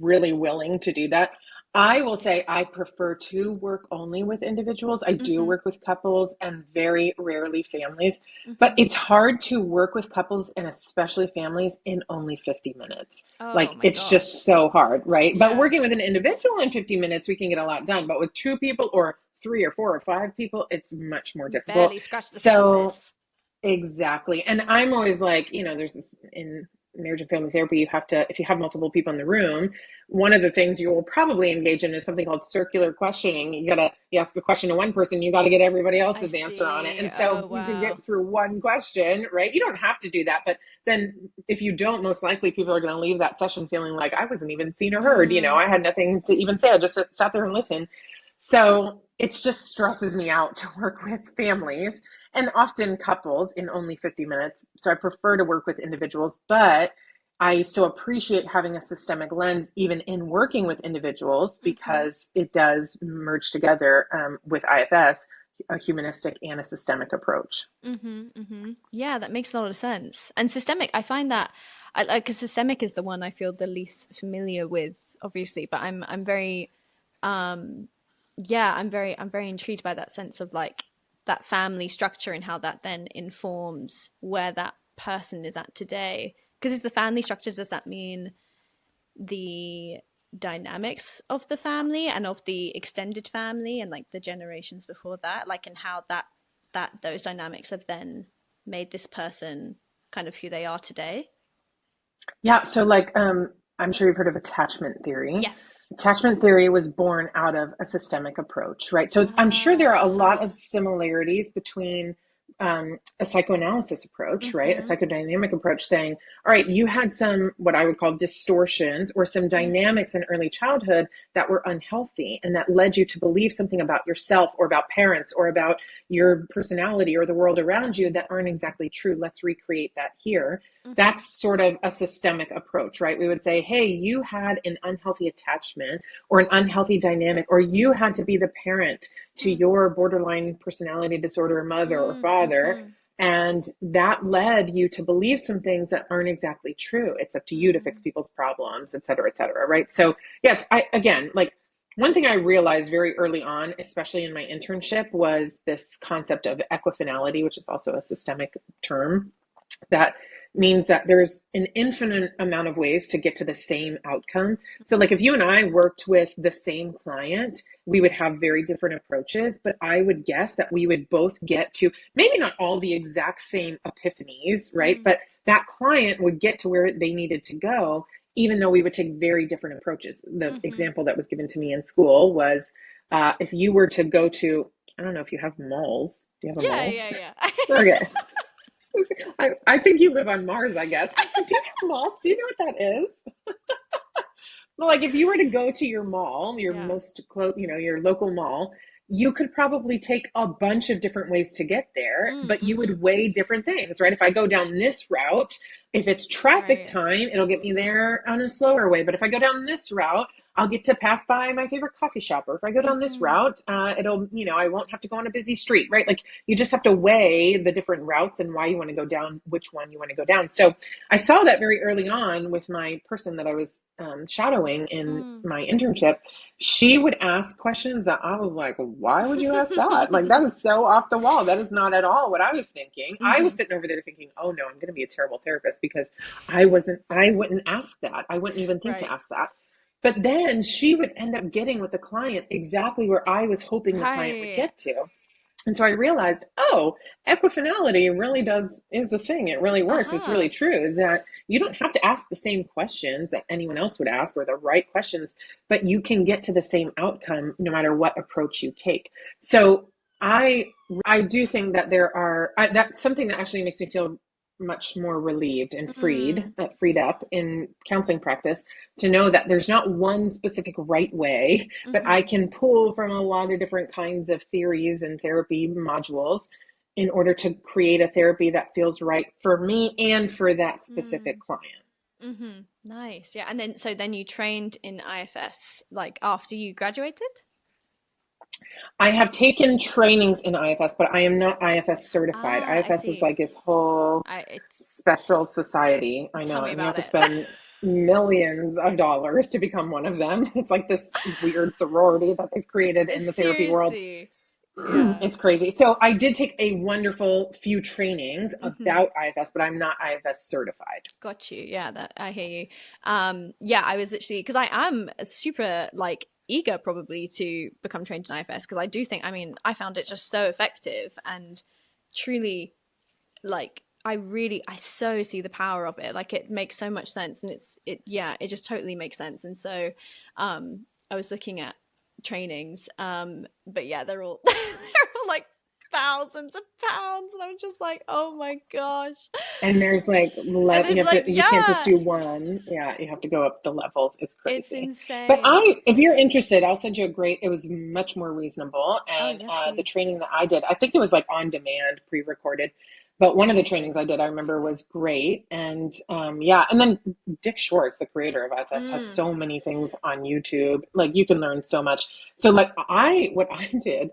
really willing to do that. I will say I prefer to work only with individuals. I do work with couples and very rarely families, but it's hard to work with couples and especially families in only 50 minutes. It's just so hard, right? Yeah. But working with an individual in 50 minutes, we can get a lot done. But with two people or 3 or 4 or 5 people, it's much more difficult. Barely scratch the surface. Exactly. And I'm always like, there's this in marriage and family therapy, if you have multiple people in the room, one of the things you will probably engage in is something called circular questioning. You ask a question to one person, you got to get everybody else's answer on it. And so you can get through one question, right? You don't have to do that. But then if you don't, most likely people are going to leave that session feeling like I wasn't even seen or heard. I had nothing to even say. I just sat there and listened. So it just stresses me out to work with families and often couples in only 50 minutes. So I prefer to work with individuals, but I still appreciate having a systemic lens even in working with individuals because it does merge together with IFS, a humanistic and a systemic approach. Yeah, that makes a lot of sense. And systemic, I find that, because systemic is the one I feel the least familiar with, obviously, but I'm very intrigued by that sense of like that family structure and how that then informs where that person is at today. Because is the family structure, does that mean the dynamics of the family and of the extended family and like the generations before that, like, and how that those dynamics have then made this person kind of who they are today. Yeah, so like I'm sure you've heard of attachment theory. Yes. Attachment theory was born out of a systemic approach, right? So I'm sure there are a lot of similarities between a psychoanalysis approach, right? A psychodynamic approach saying, all right, you had some what I would call distortions or some dynamics in early childhood that were unhealthy and that led you to believe something about yourself or about parents or about your personality or the world around you that aren't exactly true. Let's recreate that here. That's sort of a systemic approach, right? We would say, hey, you had an unhealthy attachment or an unhealthy dynamic, or you had to be the parent to your borderline personality disorder mother or father. And that led you to believe some things that aren't exactly true. It's up to you to fix people's problems, et cetera, right? So yes, again, like one thing I realized very early on, especially in my internship, was this concept of equifinality, which is also a systemic term that means that there's an infinite amount of ways to get to the same outcome. So like if you and I worked with the same client, we would have very different approaches, but I would guess that we would both get to maybe not all the exact same epiphanies, right? But that client would get to where they needed to go, even though we would take very different approaches. The example that was given to me in school was if you were to go to, I don't know if you have malls. Do you have a mall? Yeah. Okay. I think you live on Mars, I guess. Do you have malls? Do you know what that is? Well, like if you were to go to your mall, your most close, your local mall, you could probably take a bunch of different ways to get there, but you would weigh different things, right? If I go down this route, if it's traffic time, it'll get me there on a slower way. But if I go down this route, I'll get to pass by my favorite coffee shop. Or if I go down this route, it'll, I won't have to go on a busy street, right? Like you just have to weigh the different routes and why you want to go down, which one you want to go down. So I saw that very early on with my person that I was shadowing in my internship. She would ask questions that I was like, why would you ask that? Like, that is so off the wall. That is not at all what I was thinking. I was sitting over there thinking, oh no, I'm going to be a terrible therapist because I wouldn't ask that. I wouldn't even think to ask that. But then she would end up getting with the client exactly where I was hoping the client would get to. And so I realized, equifinality really is a thing. It really works. It's really true that you don't have to ask the same questions that anyone else would ask or the right questions, but you can get to the same outcome no matter what approach you take. So I do think that that's something that actually makes me feel much more relieved and freed up in counseling practice to know that there's not one specific right way, but I can pull from a lot of different kinds of theories and therapy modules in order to create a therapy that feels right for me and for that specific client. Nice. Yeah. And then you trained in IFS like after you graduated? I have taken trainings in IFS, but I am not IFS certified. IFS is like its whole special society. I know, and you have to spend millions of dollars to become one of them. It's like this weird sorority that they've created in the therapy world. It's crazy. So I did take a wonderful few trainings about IFS, but I'm not IFS certified. Got you. Yeah, that I hear you. I was literally, because I am super eager probably to become trained in IFS, because I do think, I found it just so effective and truly I so see the power of it. Like it makes so much sense, and it just totally makes sense. And so I was looking at trainings, but yeah, they're all like thousands of pounds, and I'm just like, oh my gosh. And there's you can't just do one. Yeah, you have to go up the levels. It's crazy. It's insane. But if you're interested, I'll send you it was much more reasonable. And the training that I did, I think it was on demand, pre-recorded. But one of the trainings I did, I remember, was great. And and then Dick Schwartz, the creator of IFS, has so many things on YouTube. Like you can learn so much. So what I did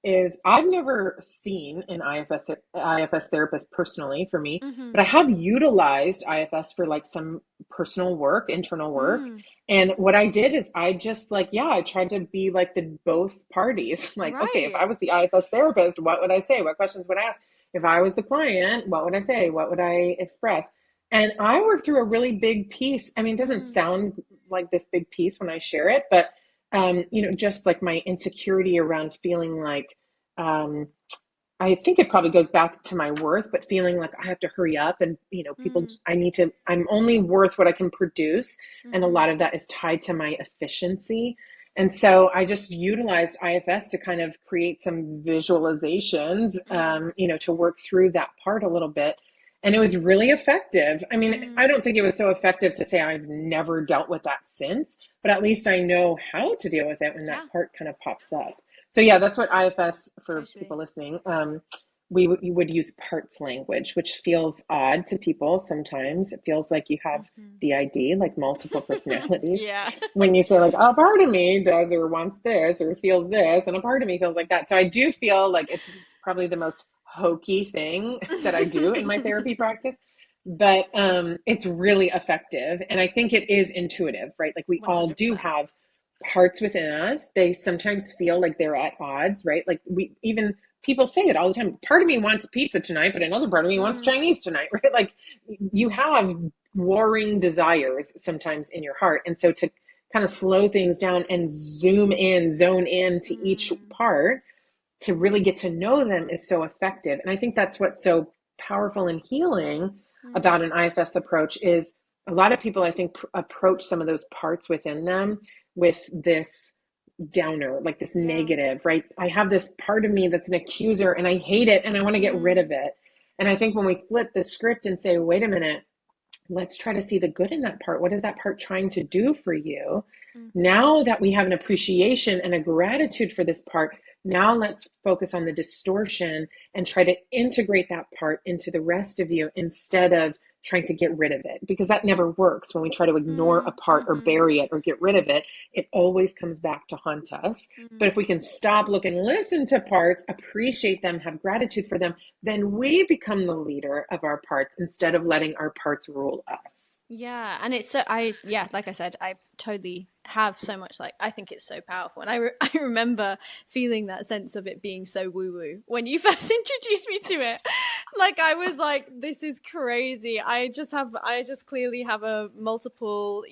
is I've never seen an IFS therapist personally for me, but I have utilized IFS for some personal work, internal work. And what I did is I just I tried to be the both parties. Okay, if I was the IFS therapist, what would I say? What questions would I ask? If I was the client, what would I say? What would I express? And I worked through a really big piece. I mean, it doesn't sound like this big piece when I share it, but just like my insecurity around feeling like, um, I think it probably goes back to my worth, but feeling like I have to hurry up and, people, I'm only worth what I can produce. And a lot of that is tied to my efficiency. And so I just utilized IFS to kind of create some visualizations, to work through that part a little bit. And it was really effective. I mean, I don't think it was so effective to say I've never dealt with that since, but at least I know how to deal with it when that part kind of pops up. So yeah, that's what IFS, for people listening, you would use parts language, which feels odd to people sometimes. It feels like you have DID, like multiple personalities. When you say like, a part of me does or wants this or feels this, and a part of me feels like that. So I do feel like it's probably the most hokey thing that I do in my therapy practice. But it's really effective. And I think it is intuitive, right? Like we 100%. All do have parts within us. They sometimes feel like they're at odds, right? Like people say it all the time. Part of me wants pizza tonight, but another part of me wants Chinese tonight, right? Like you have warring desires sometimes in your heart. And so to kind of slow things down and zone in to each part to really get to know them is so effective. And I think that's what's so powerful and healing about an IFS approach is a lot of people, I think, approach some of those parts within them with this downer, like this negative, right? I have this part of me that's an accuser and I hate it and I want to get rid of it. And I think when we flip the script and say, wait a minute, let's try to see the good in that part. What is that part trying to do for you? Now that we have an appreciation and a gratitude for this part, now let's focus on the distortion and try to integrate that part into the rest of you instead of trying to get rid of it, because that never works. When we try to ignore a part or bury it or get rid of it, it always comes back to haunt us. But if we can stop, look, and listen to parts, appreciate them, have gratitude for them, then we become the leader of our parts instead of letting our parts rule us. Yeah. And it's so, like I said, I totally have so much, like, I think it's so powerful. And I remember feeling that sense of it being so woo-woo when you first introduced me to it. Like, I was like, this is crazy. I just clearly have a multiple,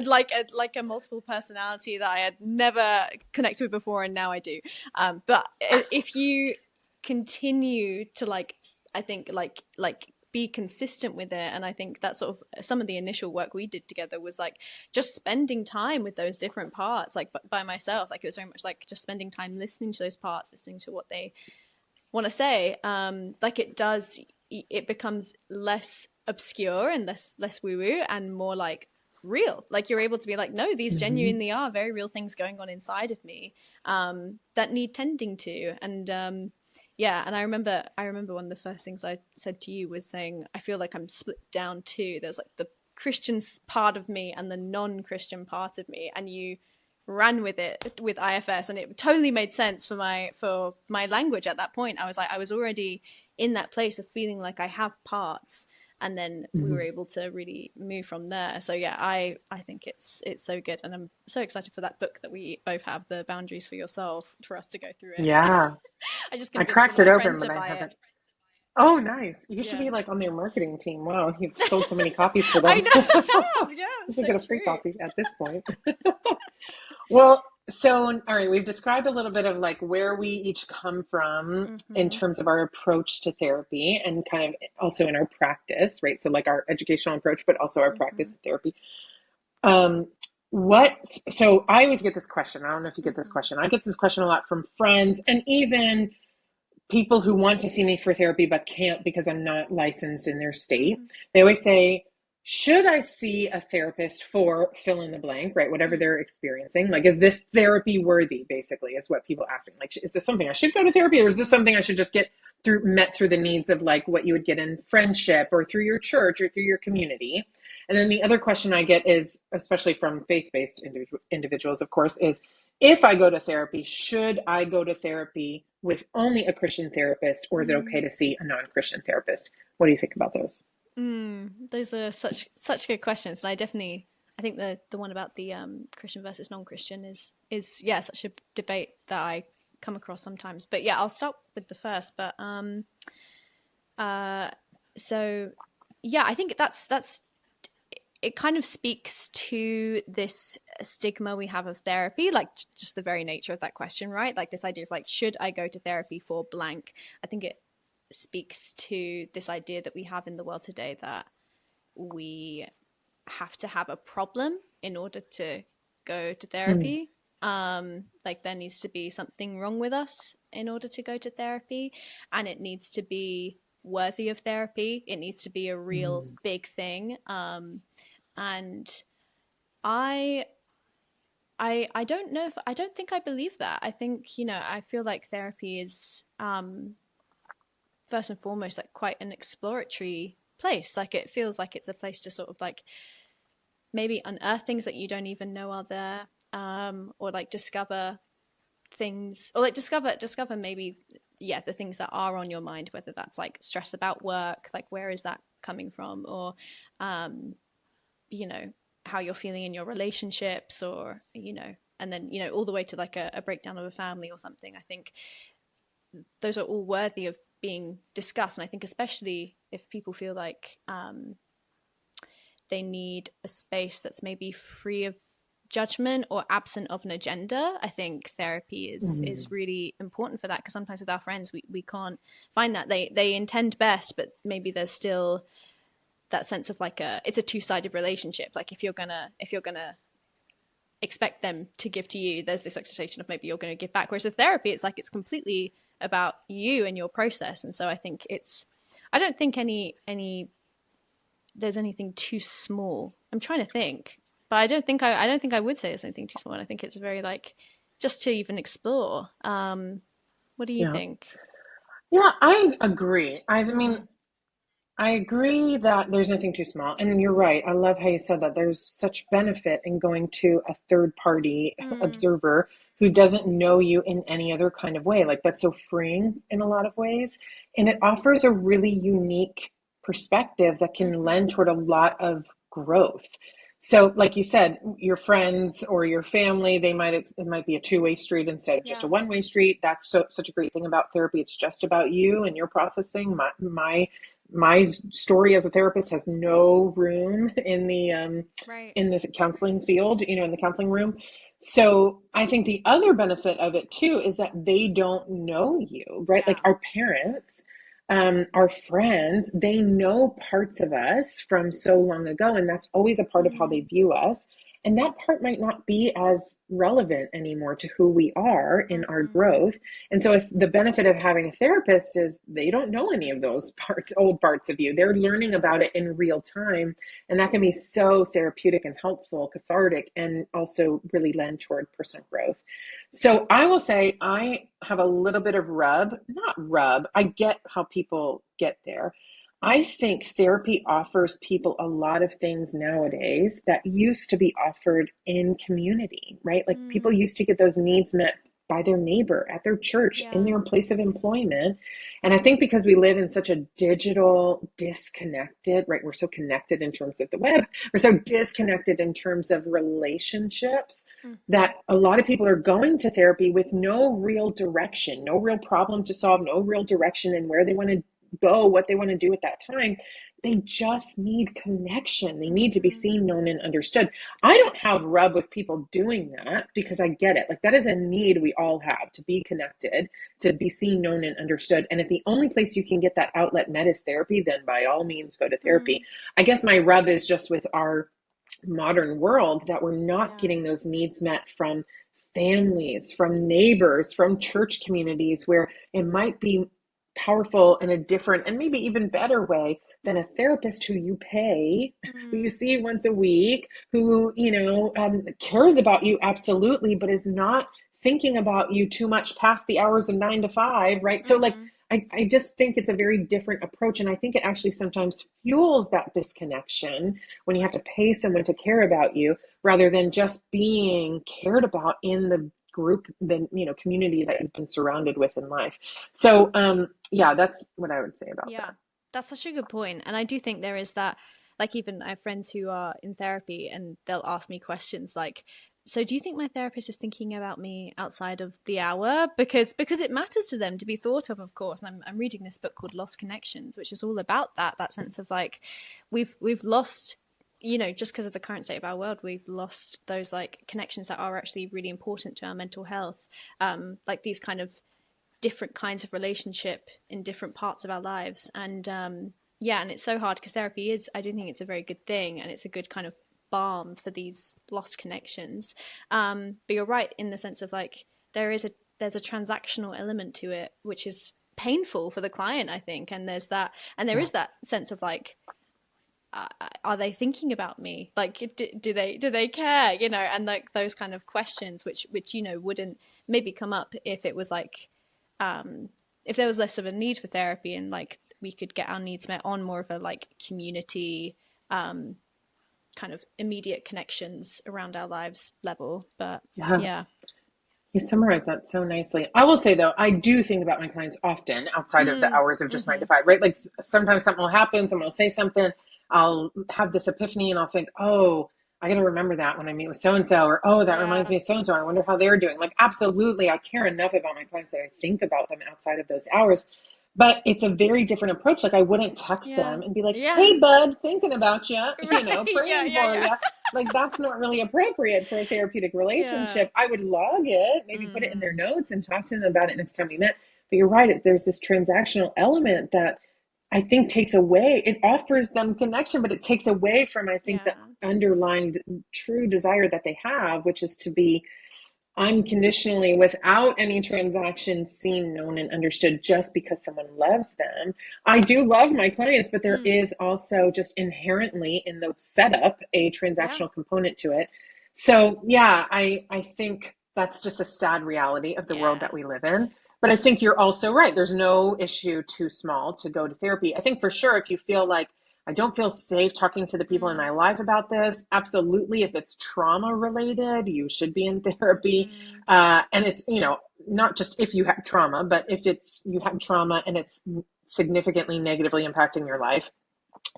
like a multiple personality that I had never connected with before. And now I do. But if you continue to I think be consistent with it. And I think that sort of some of the initial work we did together was like just spending time with those different parts, like by myself. Like it was very much like just spending time listening to those parts, listening to what they want to say. Like it becomes less obscure and less woo-woo and more like real. Like you're able to be like, no, these genuinely are very real things going on inside of me that need tending to. And and I remember one of the first things I said to you was saying, I feel like I'm split down too. There's like the Christian part of me and the non-Christian part of me, and you ran with it with IFS, and it totally made sense for my language at that point. I was already in that place of feeling like I have parts, and then we were able to really move from there. So yeah, I think it's so good, and I'm so excited for that book that we both have, The Boundaries for Your Soul, for us to go through it. Yeah. I cracked it open, but I haven't. Oh, nice. You should be like on their marketing team. Wow, you've sold so many copies for them. I know, I have. Yeah, you should get a free copy at this point. Well, so, all right, we've described a little bit of like where we each come from in terms of our approach to therapy and kind of also in our practice, right? So like our educational approach, but also our practice of therapy. So I always get this question. I don't know if you get this question. I get this question a lot from friends and even people who want to see me for therapy but can't because I'm not licensed in their state. They always say, should I see a therapist for fill in the blank, right? Whatever they're experiencing. Like, is this therapy worthy, basically, is what people ask me. Like, is this something I should go to therapy, or is this something I should just get met through the needs of like what you would get in friendship or through your church or through your community? And then the other question I get is, especially from faith-based individuals, of course, is if I go to therapy, should I go to therapy with only a Christian therapist, or is it okay to see a non-Christian therapist? What do you think about those? Those are such good questions. And I think the one about the Christian versus non-Christian is such a debate that I come across sometimes. But yeah, I'll start with the first. But so yeah, I think that's it kind of speaks to this stigma we have of therapy, like just the very nature of that question, right? Like this idea of like, should I go to therapy for blank? I think it speaks to this idea that we have in the world today that we have to have a problem in order to go to Mm. therapy. Like there needs to be something wrong with us in order to go to therapy, and it needs to be worthy of therapy. It needs to be a real Mm. big thing. And I I don't know if I don't think I believe that. I think, you know, I feel like therapy is first and foremost like quite an exploratory place. Like it feels like it's a place to sort of like maybe unearth things that you don't even know are there, or like discover things, or like discover maybe, yeah, the things that are on your mind, whether that's like stress about work, like where is that coming from, or um you know, how you're feeling in your relationships, or you know, and then, you know, all the way to like a breakdown of a family or something. I think those are all worthy of being discussed, and I think especially if people feel like they need a space that's maybe free of judgment or absent of an agenda. I think therapy is Mm. really important for that, because sometimes with our friends we can't find that. They intend best, but maybe there's still that sense of like it's a two-sided relationship. Like if you're gonna expect them to give to you, there's this expectation of maybe you're going to give back. Whereas with therapy, it's like it's completely about you and your process. And so I think I don't think there's anything too small. I'm trying to think, but I don't think I would say there's anything too small. And I think it's very like just to even explore. What do you Yeah. think? Yeah, I agree. I mean, Mm. I agree that there's nothing too small. And you're right. I love how you said that. There's such benefit in going to a third party Mm. observer who doesn't know you in any other kind of way. Like that's so freeing in a lot of ways. And it offers a really unique perspective that can Mm-hmm. lend toward a lot of growth. So, like you said, your friends or your family, it might be a two-way street instead of just Yeah. a one-way street. That's such a great thing about therapy. It's just about you and your processing. My story as a therapist has no room Right. in the counseling field, in the counseling room. So I think the other benefit of it too is that they don't know you, right? Like Yeah. our parents, our friends, they know parts of us from so long ago, and that's always a part of how Mm. they view us. And that part might not be as relevant anymore to who we are in our Mm-hmm. growth. And so, if the benefit of having a therapist is they don't know any of those parts, old parts of you, they're learning about it in real time. And that can be so therapeutic and helpful, cathartic, and also really lend toward personal growth. So, I will say I have a little bit of not rub, I get how people get there. I think therapy offers people a lot of things nowadays that used to be offered in community, right? Like people Mm. used to get those needs met by their neighbor, at their church, in Yeah. their place of employment. And I think because we live in such a digital, disconnected, right? We're so connected in terms of the web, we're so disconnected in terms of relationships Mm-hmm. that a lot of people are going to therapy with no real direction, no real problem to solve, no real direction in where they want to go, what they want to do at that time. They just need connection. They need to be Mm-hmm. seen, known, and understood. I don't have rub with people doing that because I get it. Like that is a need we all have to be connected, to be seen, known, and understood. And if the only place you can get that outlet met is therapy, then by all means go to therapy. Mm. I guess my rub is just with our modern world that we're not Yeah. getting those needs met from families, from neighbors, from church communities, where it might be powerful in a different and maybe even better way than a therapist who you pay, who you Mm. see once a week, who, cares about you absolutely, but is not thinking about you too much past the hours of 9 to 5, right? So, like, Mm-hmm. I just think it's a very different approach. And I think it actually sometimes fuels that disconnection when you have to pay someone to care about you rather than just being cared about in the group, the community that you've been surrounded with in life. So yeah, that's what I would say about Yeah, that. that's such a good point. And I do think there is that, like, even I have friends who are in therapy and they'll ask me questions like, so do you think my therapist is thinking about me outside of the hour? Because it matters to them to be thought of course. And I'm reading this book called Lost Connections, which is all about that sense of like, we've lost, you know, just because of the current state of our world, we've lost those like connections that are actually really important to our mental health. Like these kind of different kinds of relationship in different parts of our lives. And yeah, and it's so hard because therapy is, I do think it's a very good thing, and it's a good kind of balm for these lost connections. But you're right in the sense of like, there's a transactional element to it, which is painful for the client, I think. And there is that sense of like, are they thinking about me? Like, do they care? You know, and like those kind of questions, which, you know, wouldn't maybe come up if it was like, if there was less of a need for therapy and like we could get our needs met on more of a like community, kind of immediate connections around our lives level. But yeah. You summarized that so nicely. I will say though, I do think about my clients often outside of the hours of just 9 to 5, right? Like sometimes something will happen, someone will say something, I'll have this epiphany and I'll think, oh, I got to remember that when I meet with so-and-so, or, oh, that reminds me of so-and-so. I wonder how they're doing. Like, absolutely. I care enough about my clients that I think about them outside of those hours. But it's a very different approach. Like, I wouldn't text them and be like, hey, bud, thinking about you, you know, praying for you. Like, that's not really appropriate for a therapeutic relationship. I would log it, maybe put it in their notes and talk to them about it next time we met. But you're right. There's this transactional element that I think takes away, it offers them connection, but it takes away from, I think, the underlying true desire that they have, which is to be unconditionally, without any transactions, seen, known, and understood just because someone loves them. I do love my clients, but there is also just inherently in the setup a transactional component to it. So yeah, I think that's just a sad reality of the world that we live in. But I think you're also right. There's no issue too small to go to therapy. I think for sure, if you feel like I don't feel safe talking to the people in my life about this, absolutely. If it's trauma related, you should be in therapy. And it's, you know, not just if you have trauma, but if you have trauma and it's significantly negatively impacting your life,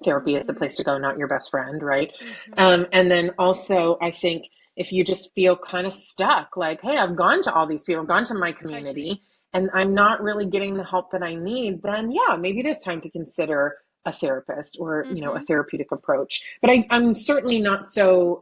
therapy is the place to go, not your best friend, right? And then also, I think if you just feel kind of stuck, like, hey, I've gone to all these people, I've gone to my community, and I'm not really getting the help that I need, then yeah, maybe it is time to consider a therapist or, you know, a therapeutic approach. But I'm certainly not so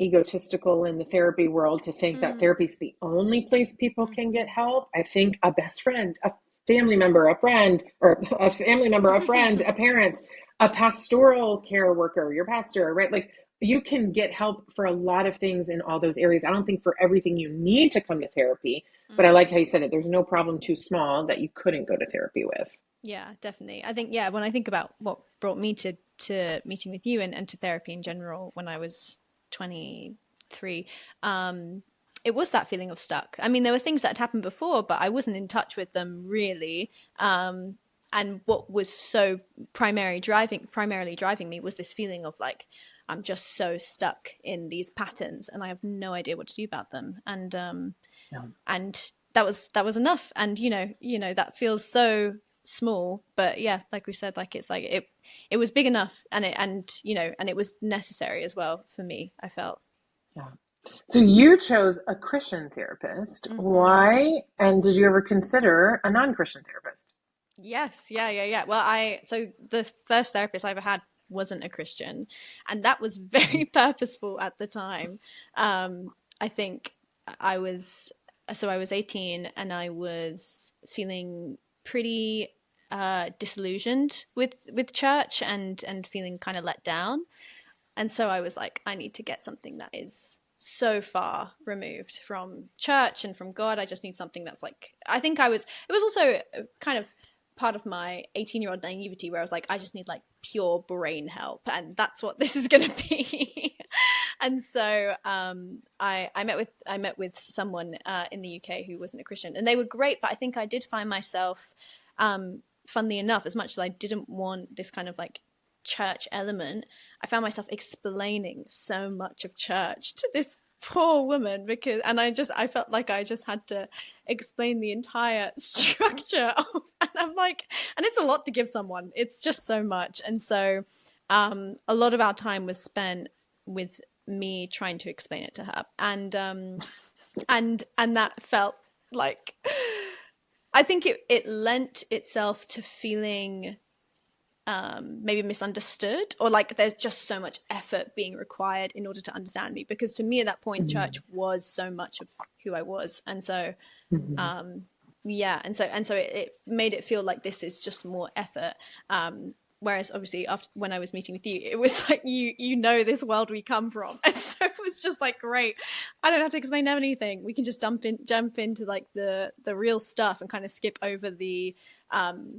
egotistical in the therapy world to think that therapy is the only place people can get help. I think a best friend, a family member, a friend, or a family member, a friend, a parent, a pastoral care worker, your pastor, right? Like, you can get help for a lot of things in all those areas. I don't think for everything you need to come to therapy, but I like how you said it. There's no problem too small that you couldn't go to therapy with. Yeah, definitely. I think, when I think about what brought me to meeting with you and to therapy in general when I was 23, it was that feeling of stuck. I mean, there were things that had happened before, but I wasn't in touch with them really. And what was so primarily driving me was this feeling of like, I'm just so stuck in these patterns and I have no idea what to do about them. And and that was enough. And you know that feels so small, but yeah, like we said, like it's like it was big enough, and it was necessary as well for me, I felt. Yeah. So you chose a Christian therapist. Why? And did you ever consider a non-Christian therapist? Yes. Yeah. Well, so the first therapist I ever had wasn't a Christian, and that was very purposeful at the time. I think I was 18 and I was feeling pretty disillusioned with church and feeling kind of let down. And so I was like, I need to get something that is so far removed from church and from God. I just need something that's like, it was also kind of part of my 18-year-old naivety where I was like, I just need like pure brain help, and that's what this is going to be. And so I met with someone in the UK who wasn't a Christian, and they were great, but I think I did find myself, funnily enough, as much as I didn't want this kind of like church element, I found myself explaining so much of church to this poor woman I felt like I just had to explain the entire structure and I'm like, and it's a lot to give someone, it's just so much. And so a lot of our time was spent with me trying to explain it to her. And that felt like, I think it lent itself to feeling maybe misunderstood, or like there's just so much effort being required in order to understand me, because to me at that point church was so much of who I was. And so yeah, and so it made it feel like this is just more effort, whereas obviously after, when I was meeting with you, it was like you know this world we come from, and so it was just like, great, I don't have to explain anything, we can just jump into like the real stuff and kind of skip over the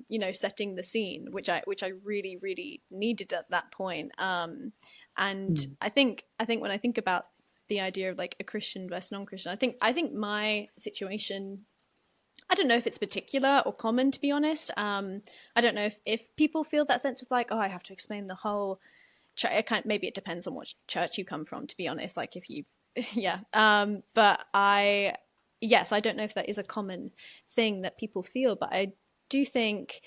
you know, setting the scene, which I really, really needed at that point. And I think when I think about the idea of like a Christian versus non-Christian, I think my situation, I don't know if it's particular or common, to be honest. I don't know if people feel that sense of like, oh, I have to explain the whole church. Maybe it depends on what church you come from, to be honest. Like if you, yeah. But I don't know if that is a common thing that people feel, but I do think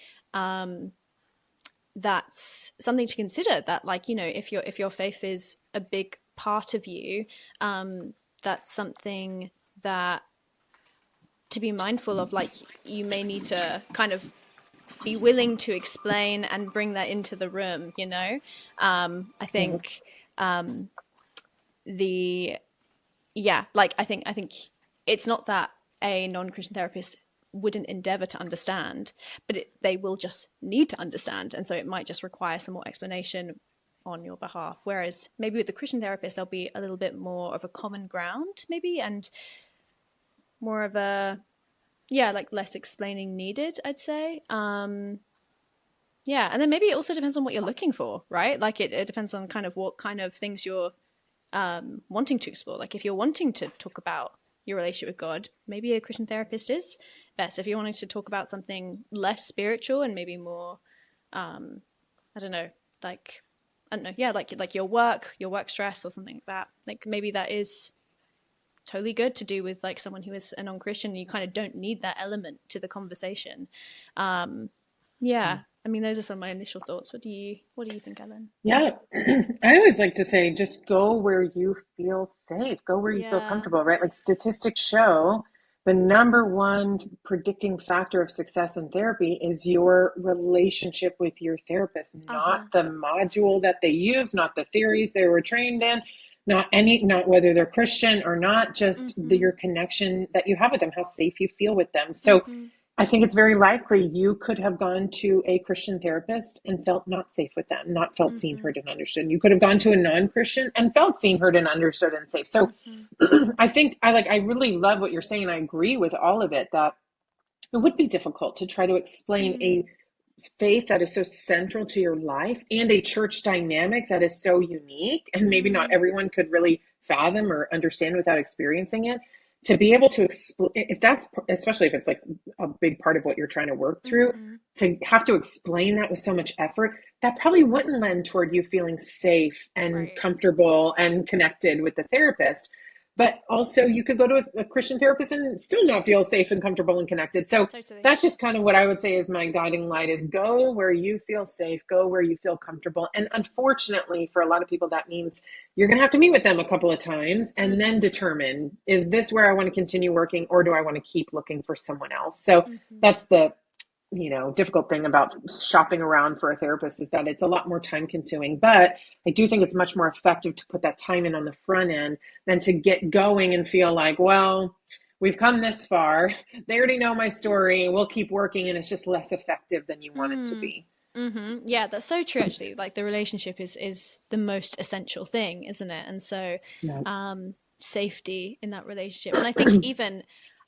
that's something to consider, that like, you know, if your faith is a big part of you, that's something that to be mindful of. Like you may need to kind of be willing to explain and bring that into the room, you know. I think I think it's not that a non-Christian therapist wouldn't endeavor to understand, but they will just need to understand, and so it might just require some more explanation on your behalf. Whereas maybe with the Christian therapist, there'll be a little bit more of a common ground, maybe, and more of a like less explaining needed, I'd say. And then maybe it also depends on what you're looking for, right? Like it depends on kind of what kind of things you're wanting to explore. Like if you're wanting to talk about your relationship with God, maybe a Christian therapist is best. If you're wanting to talk about something less spiritual and maybe more, like your work stress or something like that, like maybe that is totally good to do with like someone who is a non-Christian. You kind of don't need that element to the conversation. I mean, those are some of my initial thoughts. What do you think, Ellen? Yeah, I always like to say, just go where you feel safe, go where you feel comfortable, right? Like statistics show the number one predicting factor of success in therapy is your relationship with your therapist, not the module that they use, not the theories they were trained in, not whether they're Christian or not, just your connection that you have with them, how safe you feel with them. So I think it's very likely you could have gone to a Christian therapist and felt not safe with them, not felt seen, heard, and understood. You could have gone to a non-Christian and felt seen, heard, and understood and safe. So I think I really love what you're saying. I agree with all of it, that it would be difficult to try to explain a faith that is so central to your life and a church dynamic that is so unique and maybe not everyone could really fathom or understand without experiencing it. To be able to explain, if that's, especially if it's like a big part of what you're trying to work through, to have to explain that with so much effort, that probably wouldn't lend toward you feeling safe and comfortable and connected with the therapist. But also you could go to a Christian therapist and still not feel safe and comfortable and connected. So that's just kind of what I would say is my guiding light, is go where you feel safe, go where you feel comfortable. And unfortunately, for a lot of people, that means you're going to have to meet with them a couple of times and then determine, is this where I want to continue working, or do I want to keep looking for someone else? So that's the difficult thing about shopping around for a therapist, is that it's a lot more time consuming, but I do think it's much more effective to put that time in on the front end than to get going and feel like, well, we've come this far, they already know my story, we'll keep working, and it's just less effective than you want it to be. Yeah, that's so true, actually. Like the relationship is the most essential thing, isn't it? And so safety in that relationship. And I think even,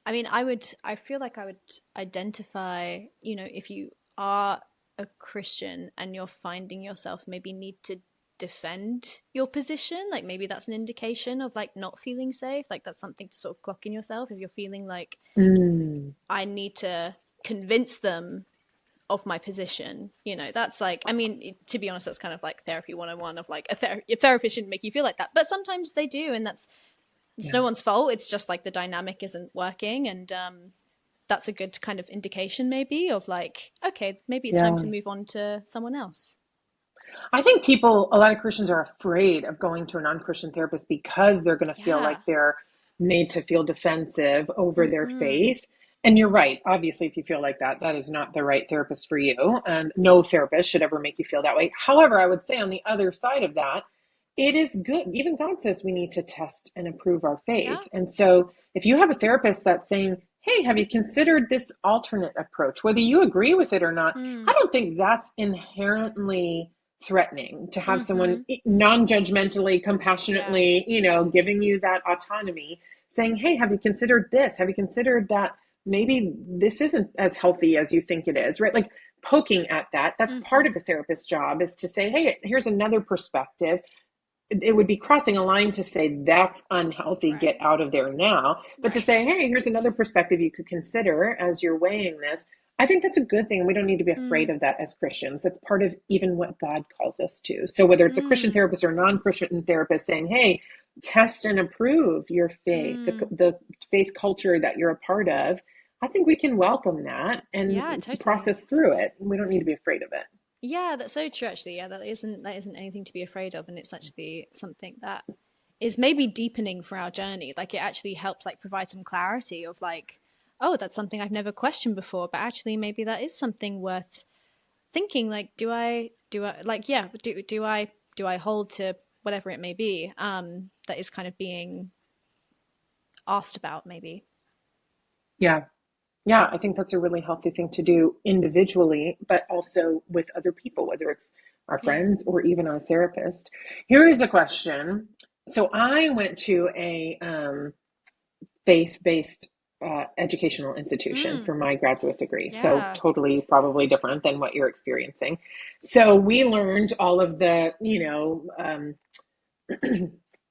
I mean, I feel like I would identify, if you are a Christian and you're finding yourself maybe need to defend your position, like maybe that's an indication of like not feeling safe. Like that's something to sort of clock in yourself. If you're feeling like I need to convince them of my position, that's like, I mean, to be honest, that's kind of like therapy 101 of like a therapist shouldn't make you feel like that, but sometimes they do, and it's no one's fault. It's just like the dynamic isn't working, and that's a good kind of indication maybe of like, okay, maybe it's time to move on to someone else. I think a lot of Christians are afraid of going to a non-Christian therapist because they're going to feel like Yeah. they're made to feel defensive over their Mm-hmm. faith. And you're right. Obviously, if you feel like that, that is not the right therapist for you. And no therapist should ever make you feel that way. However, I would say on the other side of that, it is good. Even God says we need to test and improve our faith. Yeah. And so if you have a therapist that's saying, hey, have you considered this alternate approach? Whether you agree with it or not, I Mm. don't think that's inherently threatening to have someone Mm-hmm. non-judgmentally, Yeah. compassionately, giving you that autonomy, saying, hey, have you considered this? Have you considered that maybe this isn't as healthy as you think it is, right? Like poking at that, that's part Mm-hmm. of a therapist's job, is to say, hey, here's another perspective. It would be crossing a line to say that's unhealthy, get Right. out of there now. But to Right. say, hey, here's another perspective you could consider as you're weighing this, I think that's a good thing. We don't need to be afraid Mm. of that as Christians. It's part of even what God calls us to. So whether it's a Christian Mm. therapist or a non-Christian therapist saying, hey, test and approve your faith, Mm. the faith culture that you're a part of, I think we can welcome that and Yeah, totally. process through it. We don't need to be afraid of it. Yeah, that's so true actually. Yeah, that isn't anything to be afraid of, and it's actually something that is maybe deepening for our journey. Like it actually helps like provide some clarity of like, oh, that's something I've never questioned before, but actually maybe that is something worth thinking. Like, do I like yeah, do I hold to whatever it may be, that is kind of being asked about maybe. Yeah. Yeah, I think that's a really healthy thing to do individually, but also with other people, whether it's our Yeah. friends or even our therapist. Here is the question. So I went to a faith-based educational institution Mm, for my graduate degree. So yeah. totally probably different than what you're experiencing. So we learned all of the,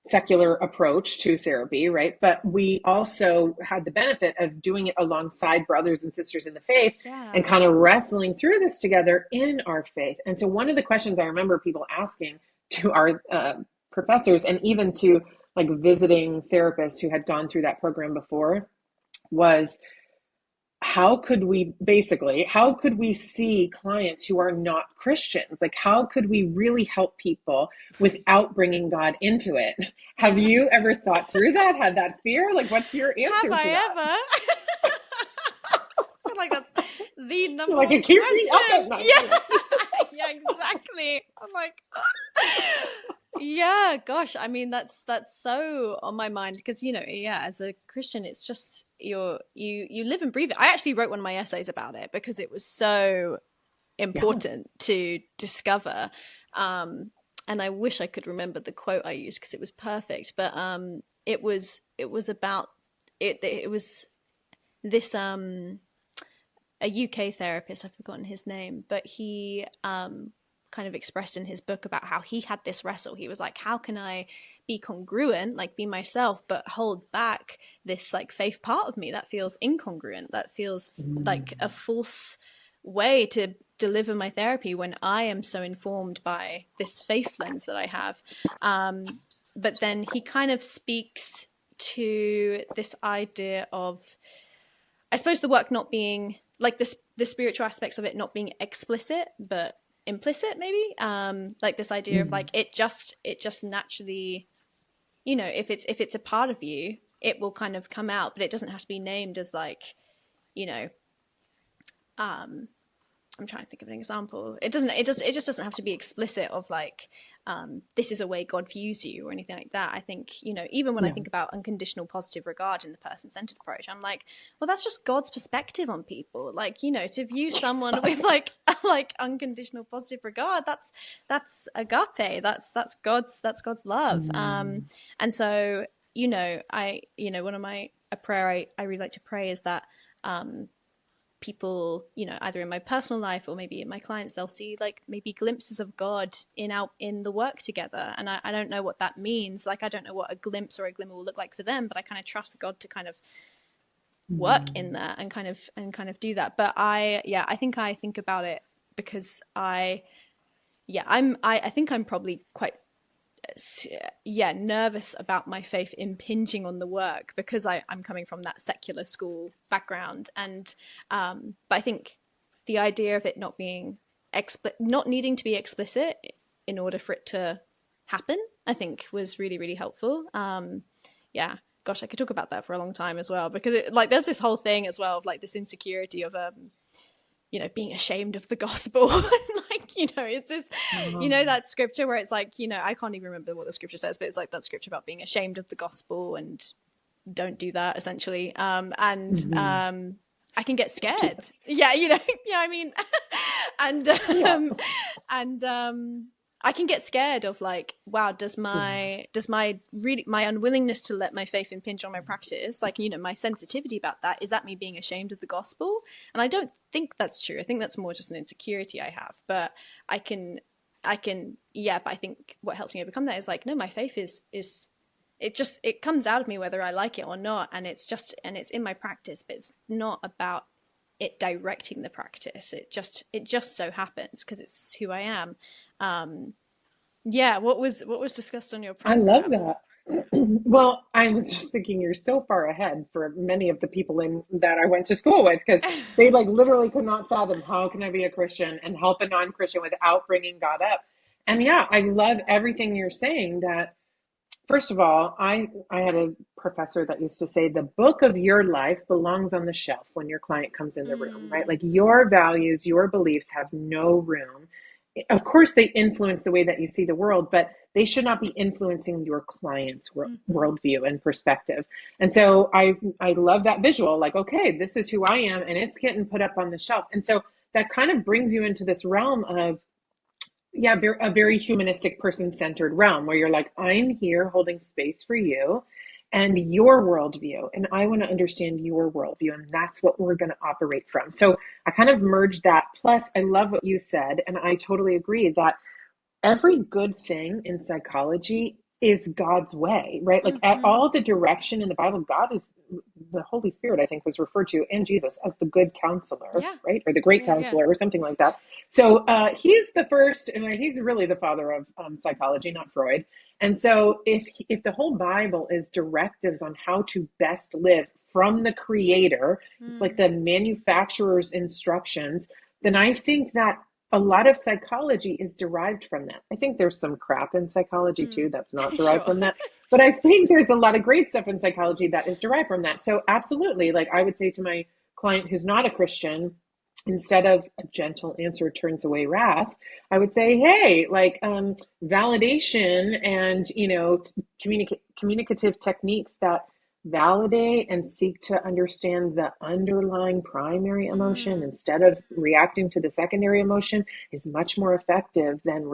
secular approach to therapy, right? But we also had the benefit of doing it alongside brothers and sisters in the faith and Yeah. kind of wrestling through this together in our faith. And so, one of the questions I remember people asking to our professors and even to like visiting therapists who had gone through that program before was, how could we see clients who are not Christians? Like, how could we really help people without bringing God into it? Have you ever thought through that? Had that fear? Like, what's your Have answer to I that? ever? I feel like that's the You're number like, one it keeps me up question. at night. Yeah. Yeah, exactly. I'm like, yeah, gosh. I mean, that's so on my mind because yeah, as a Christian, it's just you live and breathe it. I actually wrote one of my essays about it because it was so Yeah. important to discover. And I wish I could remember the quote I used because it was perfect. But it was about it. It was this a UK therapist. I've forgotten his name, but he kind of expressed in his book about how he had this wrestle. He was like, how can I be congruent, like be myself, but hold back this like faith part of me that feels incongruent, that feels like a false way to deliver my therapy when I am so informed by this faith lens that I have. But then he kind of speaks to this idea of, I suppose, the work not being like this, the spiritual aspects of it not being explicit but implicit, maybe. Like this idea of like Mm. it just naturally, if it's a part of you, it will kind of come out, but it doesn't have to be named as like, you know, um, I'm trying to think of an example. It just doesn't have to be explicit of like, this is a way God views you or anything like that. I think, even when I No. think about unconditional positive regard in the person-centered approach, I'm like, well, that's just God's perspective on people. Like, to view someone with like like unconditional positive regard, that's agape. That's God's love. Mm. And so, one of my a prayer I really like to pray is that people, either in my personal life or maybe in my clients, they'll see like maybe glimpses of God in the work together. And I don't know what that means. Like, I don't know what a glimpse or a glimmer will look like for them, but I kind of trust God to kind of work in Mm. that and kind of do that. But I think I think about it because I think I'm probably quite nervous about my faith impinging on the work because I'm coming from that secular school background, and but I think the idea of it not being not needing to be explicit in order for it to happen, I think was really, really helpful. Yeah, gosh, I could talk about that for a long time as well, because there's this whole thing as well of like this insecurity of being ashamed of the gospel. It's this, that scripture where it's like, I can't even remember what the scripture says, but it's like that scripture about being ashamed of the gospel and don't do that, essentially. I can get scared. Yeah, I mean, I can get scared of like, wow, does my unwillingness to let my faith impinge on my practice, like, my sensitivity about that, is that me being ashamed of the gospel? And I don't think that's true. I think that's more just an insecurity I have. But I think what helps me overcome that is like, no, my faith is it comes out of me whether I like it or not, and it's in my practice, but it's not about it directing the practice. It just so happens because it's who I am. What was discussed on your program? I love that. Well, I was just thinking you're so far ahead for many of the people that I went to school with, because they like literally could not fathom, how can I be a Christian and help a non-Christian without bringing God up? And yeah, I love everything you're saying. That first of all, I had a professor that used to say the book of your life belongs on the shelf when your client comes in the room, right? Like your values, your beliefs have no room. Of course, they influence the way that you see the world, but they should not be influencing your client's worldview and perspective. And so I love that visual, like, okay, this is who I am, and it's getting put up on the shelf. And so that kind of brings you into this realm of, a very humanistic, person-centered realm where you're like, I'm here holding space for you and your worldview, and I want to understand your worldview, and that's what we're going to operate from. So I kind of merged that. Plus, I love what you said, and I totally agree that every good thing in psychology is God's way, right? Like at all the direction in the Bible, God is, the Holy Spirit, I think, was referred to, and Jesus, as the good counselor, right? Or the great counselor or something like that. So he's the first, and he's really the father of psychology, not Freud. And so if the whole Bible is directives on how to best live from the creator, it's like the manufacturer's instructions, then I think that a lot of psychology is derived from that. I think there's some crap in psychology too that's not derived from that. But I think there's a lot of great stuff in psychology that is derived from that. So absolutely, like I would say to my client who's not a Christian, instead of a gentle answer turns away wrath, I would say, hey, like validation and, communicative techniques that validate and seek to understand the underlying primary emotion instead of reacting to the secondary emotion is much more effective than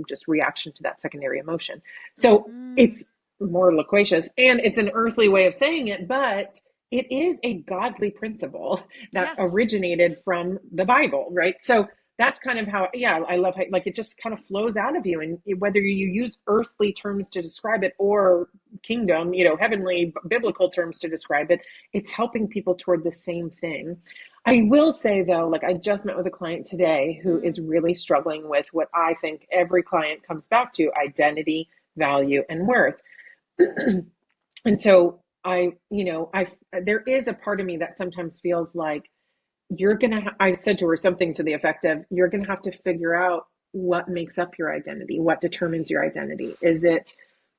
just reaction to that secondary emotion. So it's more loquacious and it's an earthly way of saying it, but it is a godly principle that originated from the Bible, right? So that's kind of how, I love how, like, it just kind of flows out of you. And whether you use earthly terms to describe it or kingdom, heavenly biblical terms to describe it, it's helping people toward the same thing. I will say though, like I just met with a client today who is really struggling with what I think every client comes back to: identity, value, and worth. And so there is a part of me that sometimes feels like I said to her something to the effect of, you're going to have to figure out what makes up your identity, what determines your identity. Is it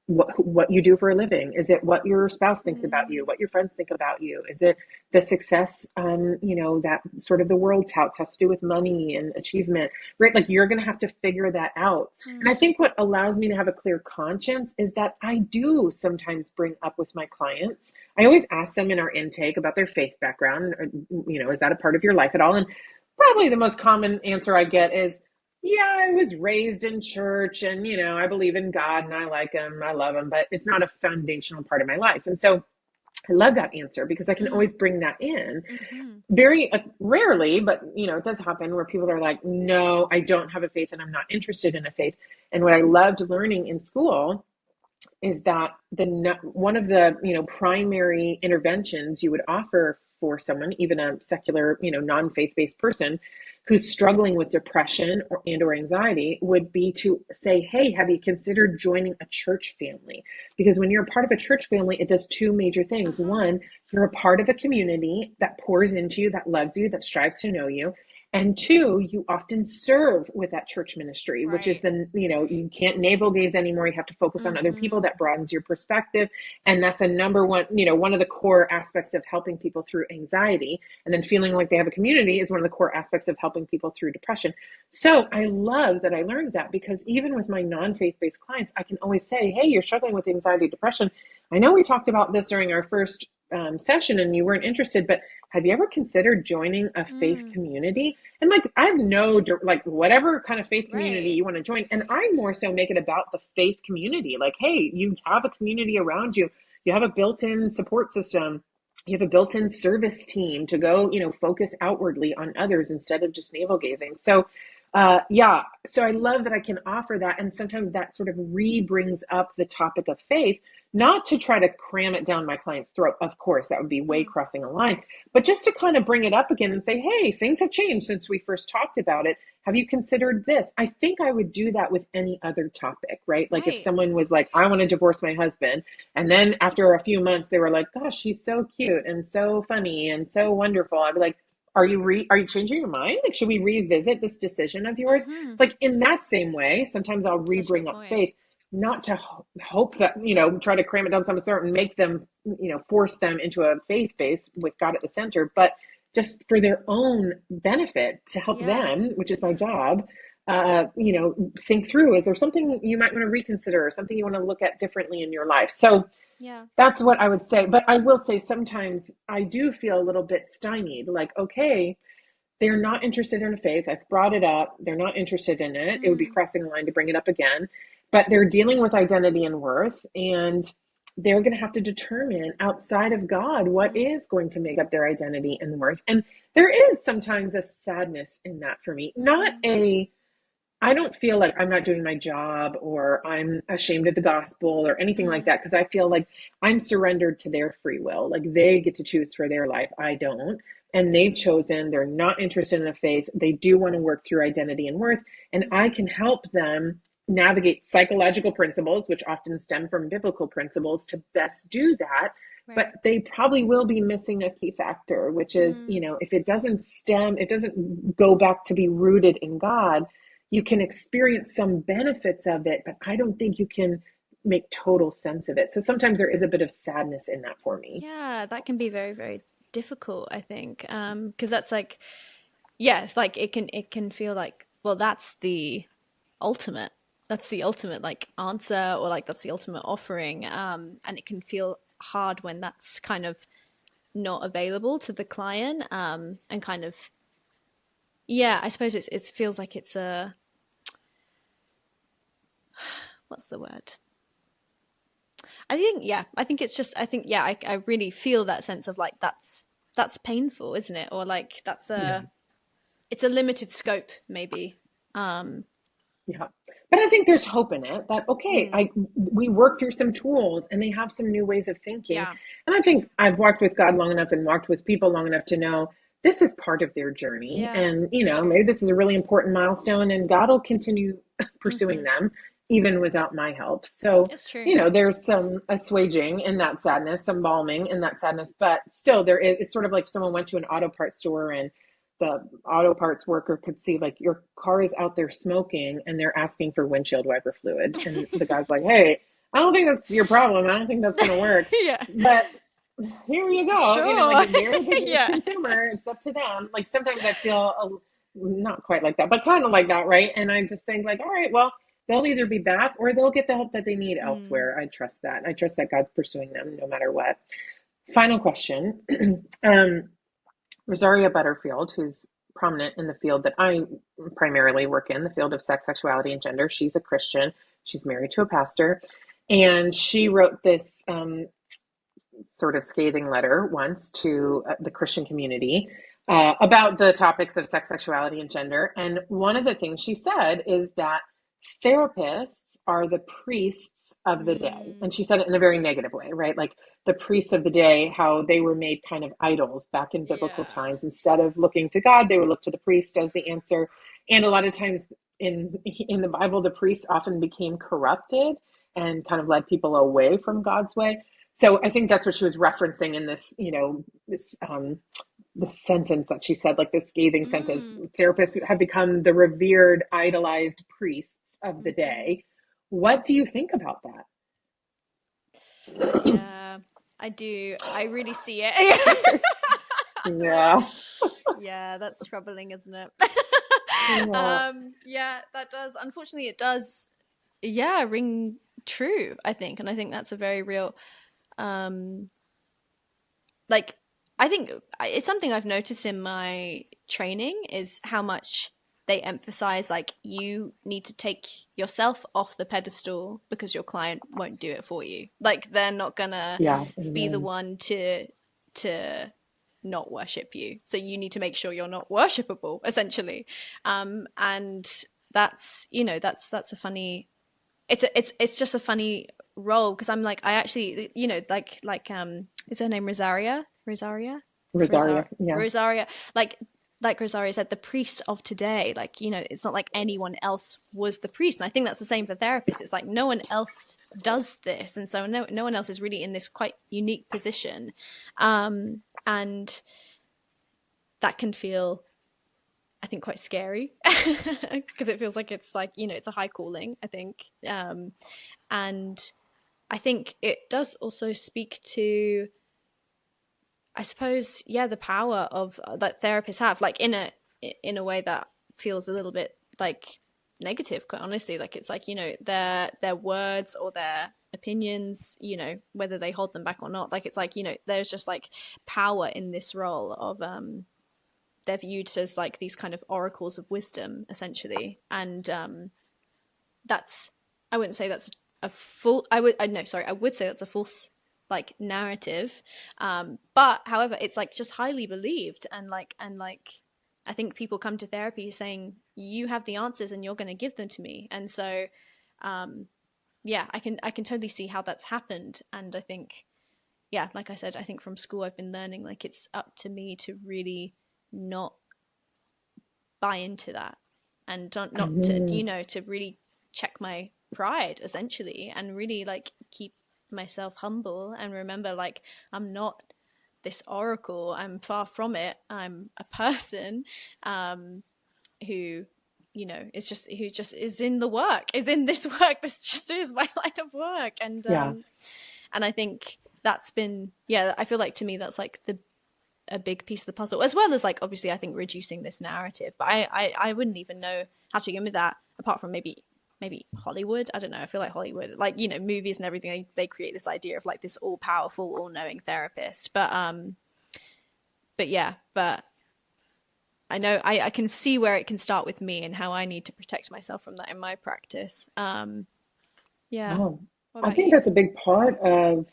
what you do for a living? Is it what your spouse thinks about you, what your friends think about you? Is it the success, that sort of the world touts has to do with money and achievement, right? Like you're going to have to figure that out. And I think what allows me to have a clear conscience is that I do sometimes bring up with my clients, I always ask them in our intake about their faith background, or, is that a part of your life at all? And probably the most common answer I get is, I was raised in church and, I believe in God and I like him, I love him, but it's not a foundational part of my life. And so I love that answer because I can always bring that in. Very rarely, but, it does happen where people are like, no, I don't have a faith and I'm not interested in a faith. And what I loved learning in school is that one of the, primary interventions you would offer for someone, even a secular, non-faith-based person who's struggling with depression or anxiety, would be to say, hey, have you considered joining a church family? Because when you're a part of a church family, it does two major things. One, you're a part of a community that pours into you, that loves you, that strives to know you. And two, you often serve with that church ministry, which is Right. then, you can't navel gaze anymore. You have to focus on other people. Mm-hmm. That broadens your perspective. And that's a number one, one of the core aspects of helping people through anxiety. And then feeling like they have a community is one of the core aspects of helping people through depression. So I love that I learned that, because even with my non-faith-based clients, I can always say, hey, you're struggling with anxiety, depression. I know we talked about this during our first session and you weren't interested, but have you ever considered joining a faith community? And like, I have no, like, whatever kind of faith community Right. you want to join. And I more so make it about the faith community. Like, hey, you have a community around you. You have a built-in support system. You have a built-in service team to go, focus outwardly on others instead of just navel gazing. So, yeah. So I love that I can offer that. And sometimes that sort of brings up the topic of faith, not to try to cram it down my client's throat. Of course, that would be way crossing a line, but just to kind of bring it up again and say, hey, things have changed since we first talked about it. Have you considered this? I think I would do that with any other topic, right? Like if Right. someone was like, I want to divorce my husband. And then after a few months, they were like, gosh, he's so cute and so funny and so wonderful. I'd be like, are you changing your mind? Like, should we revisit this decision of yours? Mm-hmm. Like in that same way, sometimes I'll Such a bring good up point. faith, not to hope that, try to cram it down some sort and make them, force them into a faith base with God at the center, but just for their own benefit to help Yeah. them, which is my job, think through, is there something you might want to reconsider or something you want to look at differently in your life? So Yeah. that's what I would say. But I will say sometimes I do feel a little bit stymied, like, okay, they're not interested in faith. I've brought it up. They're not interested in it. It would be Mm. crossing the line to bring it up again. But they're dealing with identity and worth, and they're going to have to determine outside of God what is going to make up their identity and worth. And there is sometimes a sadness in that for me. I don't feel like I'm not doing my job or I'm ashamed of the gospel or anything like that, because I feel like I'm surrendered to their free will. Like they get to choose for their life. I don't. And they've chosen, they're not interested in the faith. They do want to work through identity and worth. And I can help them navigate psychological principles, which often stem from biblical principles, to best do that. But Right. they probably will be missing a key factor, which is, if it doesn't go back to be rooted in God, you can experience some benefits of it, but I don't think you can make total sense of it. So sometimes there is a bit of sadness in that for me. Yeah, that can be very, very difficult, I think. Because that's like, yeah, it's like it can feel like, well, ultimate. That's the ultimate like answer, or like that's the ultimate offering. And it can feel hard when that's kind of not available to the client. And kind of, yeah, I suppose it feels like it's what's the word? I think, yeah, I really feel that sense of like, that's painful, isn't it? Or like, Yeah. it's a limited scope, maybe. Yeah. But I think there's hope in it that, okay, we work through some tools and they have some new ways of thinking. Yeah. And I think I've walked with God long enough and walked with people long enough to know this is part of their journey. Yeah. And, maybe this is a really important milestone and God will continue pursuing them even without my help. So, It's true. there's some assuaging in that sadness, some balming in that sadness, but still it's sort of like someone went to an auto parts store and the auto parts worker could see like your car is out there smoking and they're asking for windshield wiper fluid. And the guy's like, hey, I don't think that's your problem. I don't think that's going to work. Yeah. But here you go. Sure. Like if they're the Yeah. consumer, it's up to them. Like sometimes I feel not quite like that, but kind of like that, right? And I just think like, all right, well, they'll either be back or they'll get the help that they need elsewhere. I trust that. I trust that God's pursuing them no matter what. Final question. Rosaria Butterfield, who's prominent in the field that I primarily work in, the field of sex, sexuality, and gender. She's a Christian. She's married to a pastor. And she wrote this sort of scathing letter once to the Christian community about the topics of sex, sexuality, and gender. And one of the things she said is that therapists are the priests of the day. And she said it in a very negative way, right? Like the priests of the day, how they were made kind of idols back in biblical times. Instead of looking to God, they would look to the priest as the answer. And a lot of times in the Bible, the priests often became corrupted and kind of led people away from God's way. So I think that's what she was referencing in this, this the sentence that she said, like this scathing sentence, Mm. therapists have become the revered, idolized priests of the Mm-hmm. day. What do you think about that? Yeah, I do. I really see it. Like, Yeah. yeah, that's troubling, isn't it? Yeah. Yeah, that does. Unfortunately, it does. Yeah, ring true, I think, and I think that's a very real. Um, like, I think it's something I've noticed in my training is how much they emphasize like you need to take yourself off the pedestal because your client won't do it for you. Like they're not gonna Yeah. be the Amen. one to not worship you. So you need to make sure you're not worshipable, essentially. And that's that's a funny. It's just a funny role because I'm like I actually is her name Rosaria? Rosaria? Rosaria. Yeah. Rosaria. Like Rosaria said, the priest of today, like, it's not like anyone else was the priest. And I think that's the same for therapists. It's like no one else does this. And so no one else is really in this quite unique position. And that can feel, I think, quite scary because it feels like it's like, it's a high calling, I think. And I think it does also speak to, I suppose, yeah, the power of that therapists have, like in a way that feels a little bit like negative, quite honestly. Like it's like their words or their opinions, whether they hold them back or not. Like it's like there's just like power in this role of they're viewed as like these kind of oracles of wisdom, essentially, and that's I wouldn't say that's a full. I would no, sorry, I would say that's a false like narrative, but however it's like just highly believed and like I think people come to therapy saying you have the answers and you're going to give them to me, and so yeah, I can totally see how that's happened. And I think, yeah, like I said, I think from school I've been learning like it's up to me to really not buy into that and not to to really check my pride essentially and really like keep myself humble and remember like I'm not this oracle, I'm far from it, I'm a person who who just is in the work, is in this work, this just is my line of work. Yeah. And I think that's been, yeah, I feel like to me that's like a big piece of the puzzle, as well as like obviously I think reducing this narrative. But I wouldn't even know how to begin with that apart from maybe Hollywood. I don't know. I feel like Hollywood, like movies and everything, they create this idea of like this all powerful, all knowing therapist. But yeah, but I know I can see where it can start with me and how I need to protect myself from that in my practice. Yeah. Oh, What I about think you? that's a big part of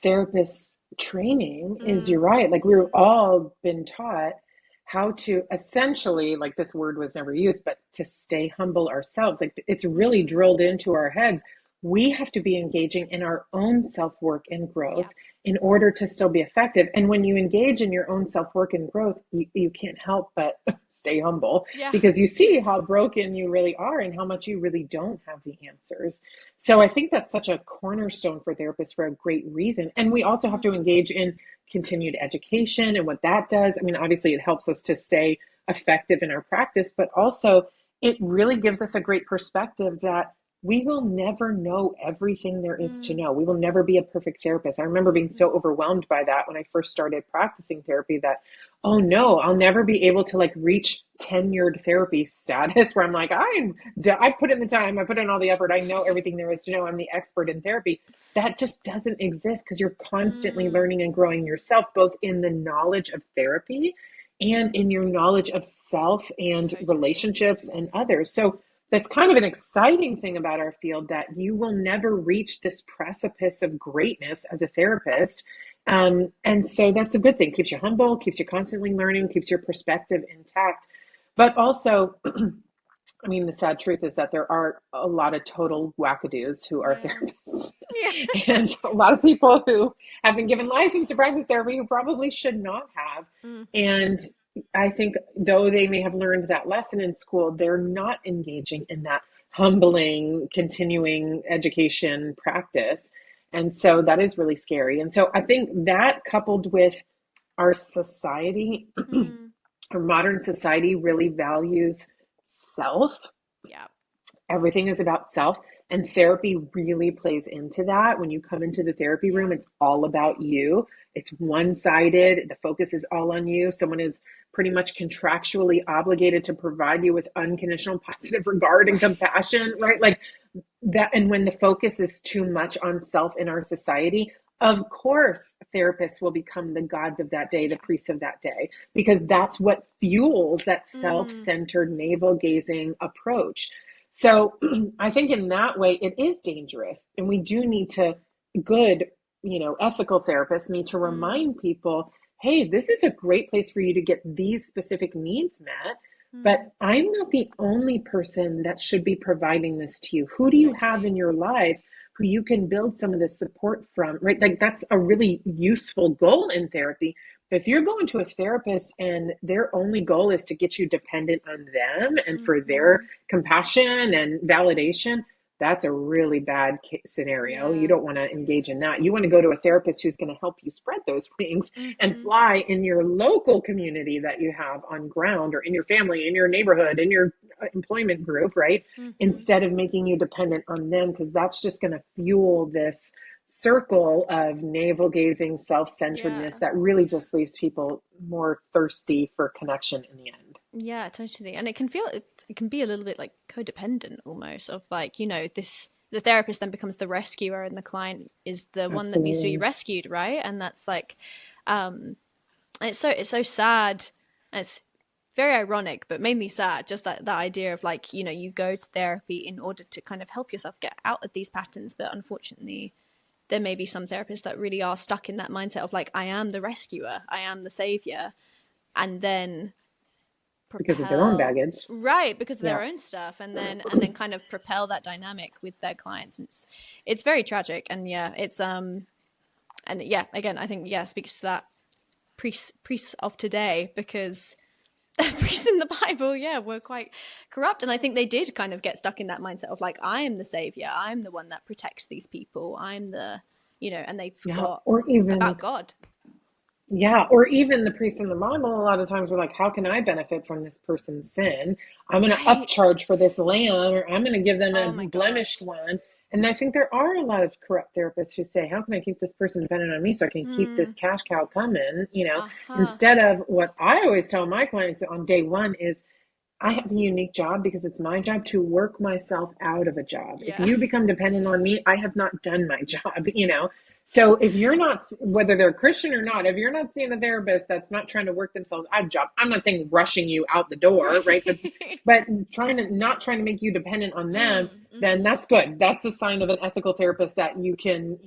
therapists training is Mm, you're right. Like we've all been taught how to essentially, like this word was never used, but to stay humble ourselves. Like it's really mm, drilled into our heads. We have to be engaging in our own self-work and growth yeah. in order to still be effective. And when you engage in your own self-work and growth, you can't help but stay humble Yeah. because you see how broken you really are and how much you really don't have the answers. So I think that's such a cornerstone for therapists for a great reason. And we also have to Mm, engage in continued education and what that does. I mean, obviously, it helps us to stay effective in our practice, but also it really gives us a great perspective that we will never know everything there is to mm, know. We will never be a perfect therapist. I remember being so overwhelmed by that when I first started practicing therapy that, oh no, I'll never be able to like reach tenured therapy status where I'm like, I put in the time, I put in all the effort, I know everything there is to know, I'm the expert in therapy. That just doesn't exist because you're constantly mm, learning and growing yourself, both in the knowledge of therapy and in your knowledge of self and totally. relationships and others. So that's kind of an exciting thing about our field that you will never reach this precipice of greatness as a therapist. And so that's a good thing. Keeps you humble, keeps you constantly learning, keeps your perspective intact. But also, I mean, the sad truth is that there are a lot of total wackadoos who are Yeah. therapists, Yeah. and a lot of people who have been given license to practice therapy who probably should not have. Mm, And I think though they may have learned that lesson in school, they're not engaging in that humbling, continuing education practice. And so that is really scary. And so I think that coupled with our society, Mm, our modern society really values self. yeah. Everything is about self. And therapy really plays into that. When you come into the therapy room, Yeah. it's all about you. It's one-sided. The focus is all on you. Someone is pretty much contractually obligated to provide you with unconditional positive regard and Right. compassion, right? Like that. And when the focus is too much on self in our society, of course, therapists will become the gods of that day, the Yeah. priests of that day, because that's what fuels that Mm, self-centered, navel-gazing approach. So I think in that way, it is dangerous. And we do need to, good, ethical therapists need to mm, remind people, hey, this is a great place for you to get these specific needs met. But mm. I'm not the only person that should be providing this to you. Who do you have Totally. in your life who you can build some of this support from, right? Like that's a really useful goal in therapy. But if you're going to a therapist and their only goal is to get you dependent on them and for their Hmm. compassion and validation, that's a really bad scenario. You Yeah. don't want to engage in that. You want to go to a therapist who's going to help you spread those wings and Hmm. fly in your local community that you have on ground or in your family, in your neighborhood, in your employment group, right? Hmm. Instead of making you dependent on them, because that's just going to fuel this circle of navel gazing, self centeredness Yeah. that really just leaves people more thirsty for connection in the end. Yeah, totally. And it can be a little bit like codependent almost of like, this the therapist then becomes the rescuer and the client is the one that needs to be Absolutely. rescued, right? And that's like um it's so sad. And it's very ironic, but mainly sad, just that idea of like, you go to therapy in order to kind of help yourself get out of these patterns, but unfortunately there may be some therapists that really are stuck in that mindset of like, I am the rescuer, I am the savior, and then Because of their own propel baggage. right because of Yeah. their own stuff, and then kind of propel that dynamic with their clients. It's very tragic, and yeah, it's and yeah, again, I think yeah speaks to that priests of today, because priests in the Bible, yeah, were quite corrupt, and I think they did kind of get stuck in that mindset of like, I am the savior, I'm the one that protects these people, I'm the and they Yeah. forgot Or even about God. Yeah, or even the priest in the Bible, a lot of times we're like, how can I benefit from this person's sin? I'm going to Right. upcharge for this land, or I'm going to give them a Oh my God. blemished one. And I think there are a lot of corrupt therapists who say, how can I keep this person dependent on me so I can keep this Hmm. cash cow coming? Uh-huh. Instead of what I always tell my clients on day one is, I have a unique job because it's my job to work myself out of a job. If Yeah. you become dependent on me, I have not done my job. So if you're not, whether they're Christian or not, if you're not seeing a therapist that's not trying to work themselves out of job, I'm not saying rushing you out the door, right? But Right. but not trying to make you dependent on them, then Mm-hmm. that's good. That's a sign of an ethical therapist that you can,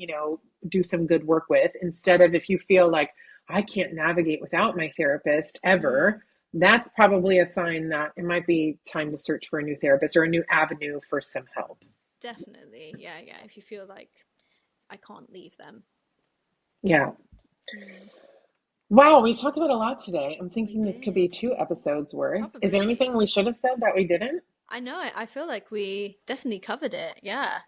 do some good work with. Instead of, if you feel like I can't navigate without my therapist Mm, ever, that's probably a sign that it might be time to search for a new therapist or a new avenue for some help. definitely. Yeah, yeah. If you feel like I can't leave them. Yeah. Mm, Wow, we talked about a lot today. I'm we thinking this could be did. 2 episodes worth. Is there Probably. anything we should have said that we didn't? I know. I feel like we definitely covered it. Yeah.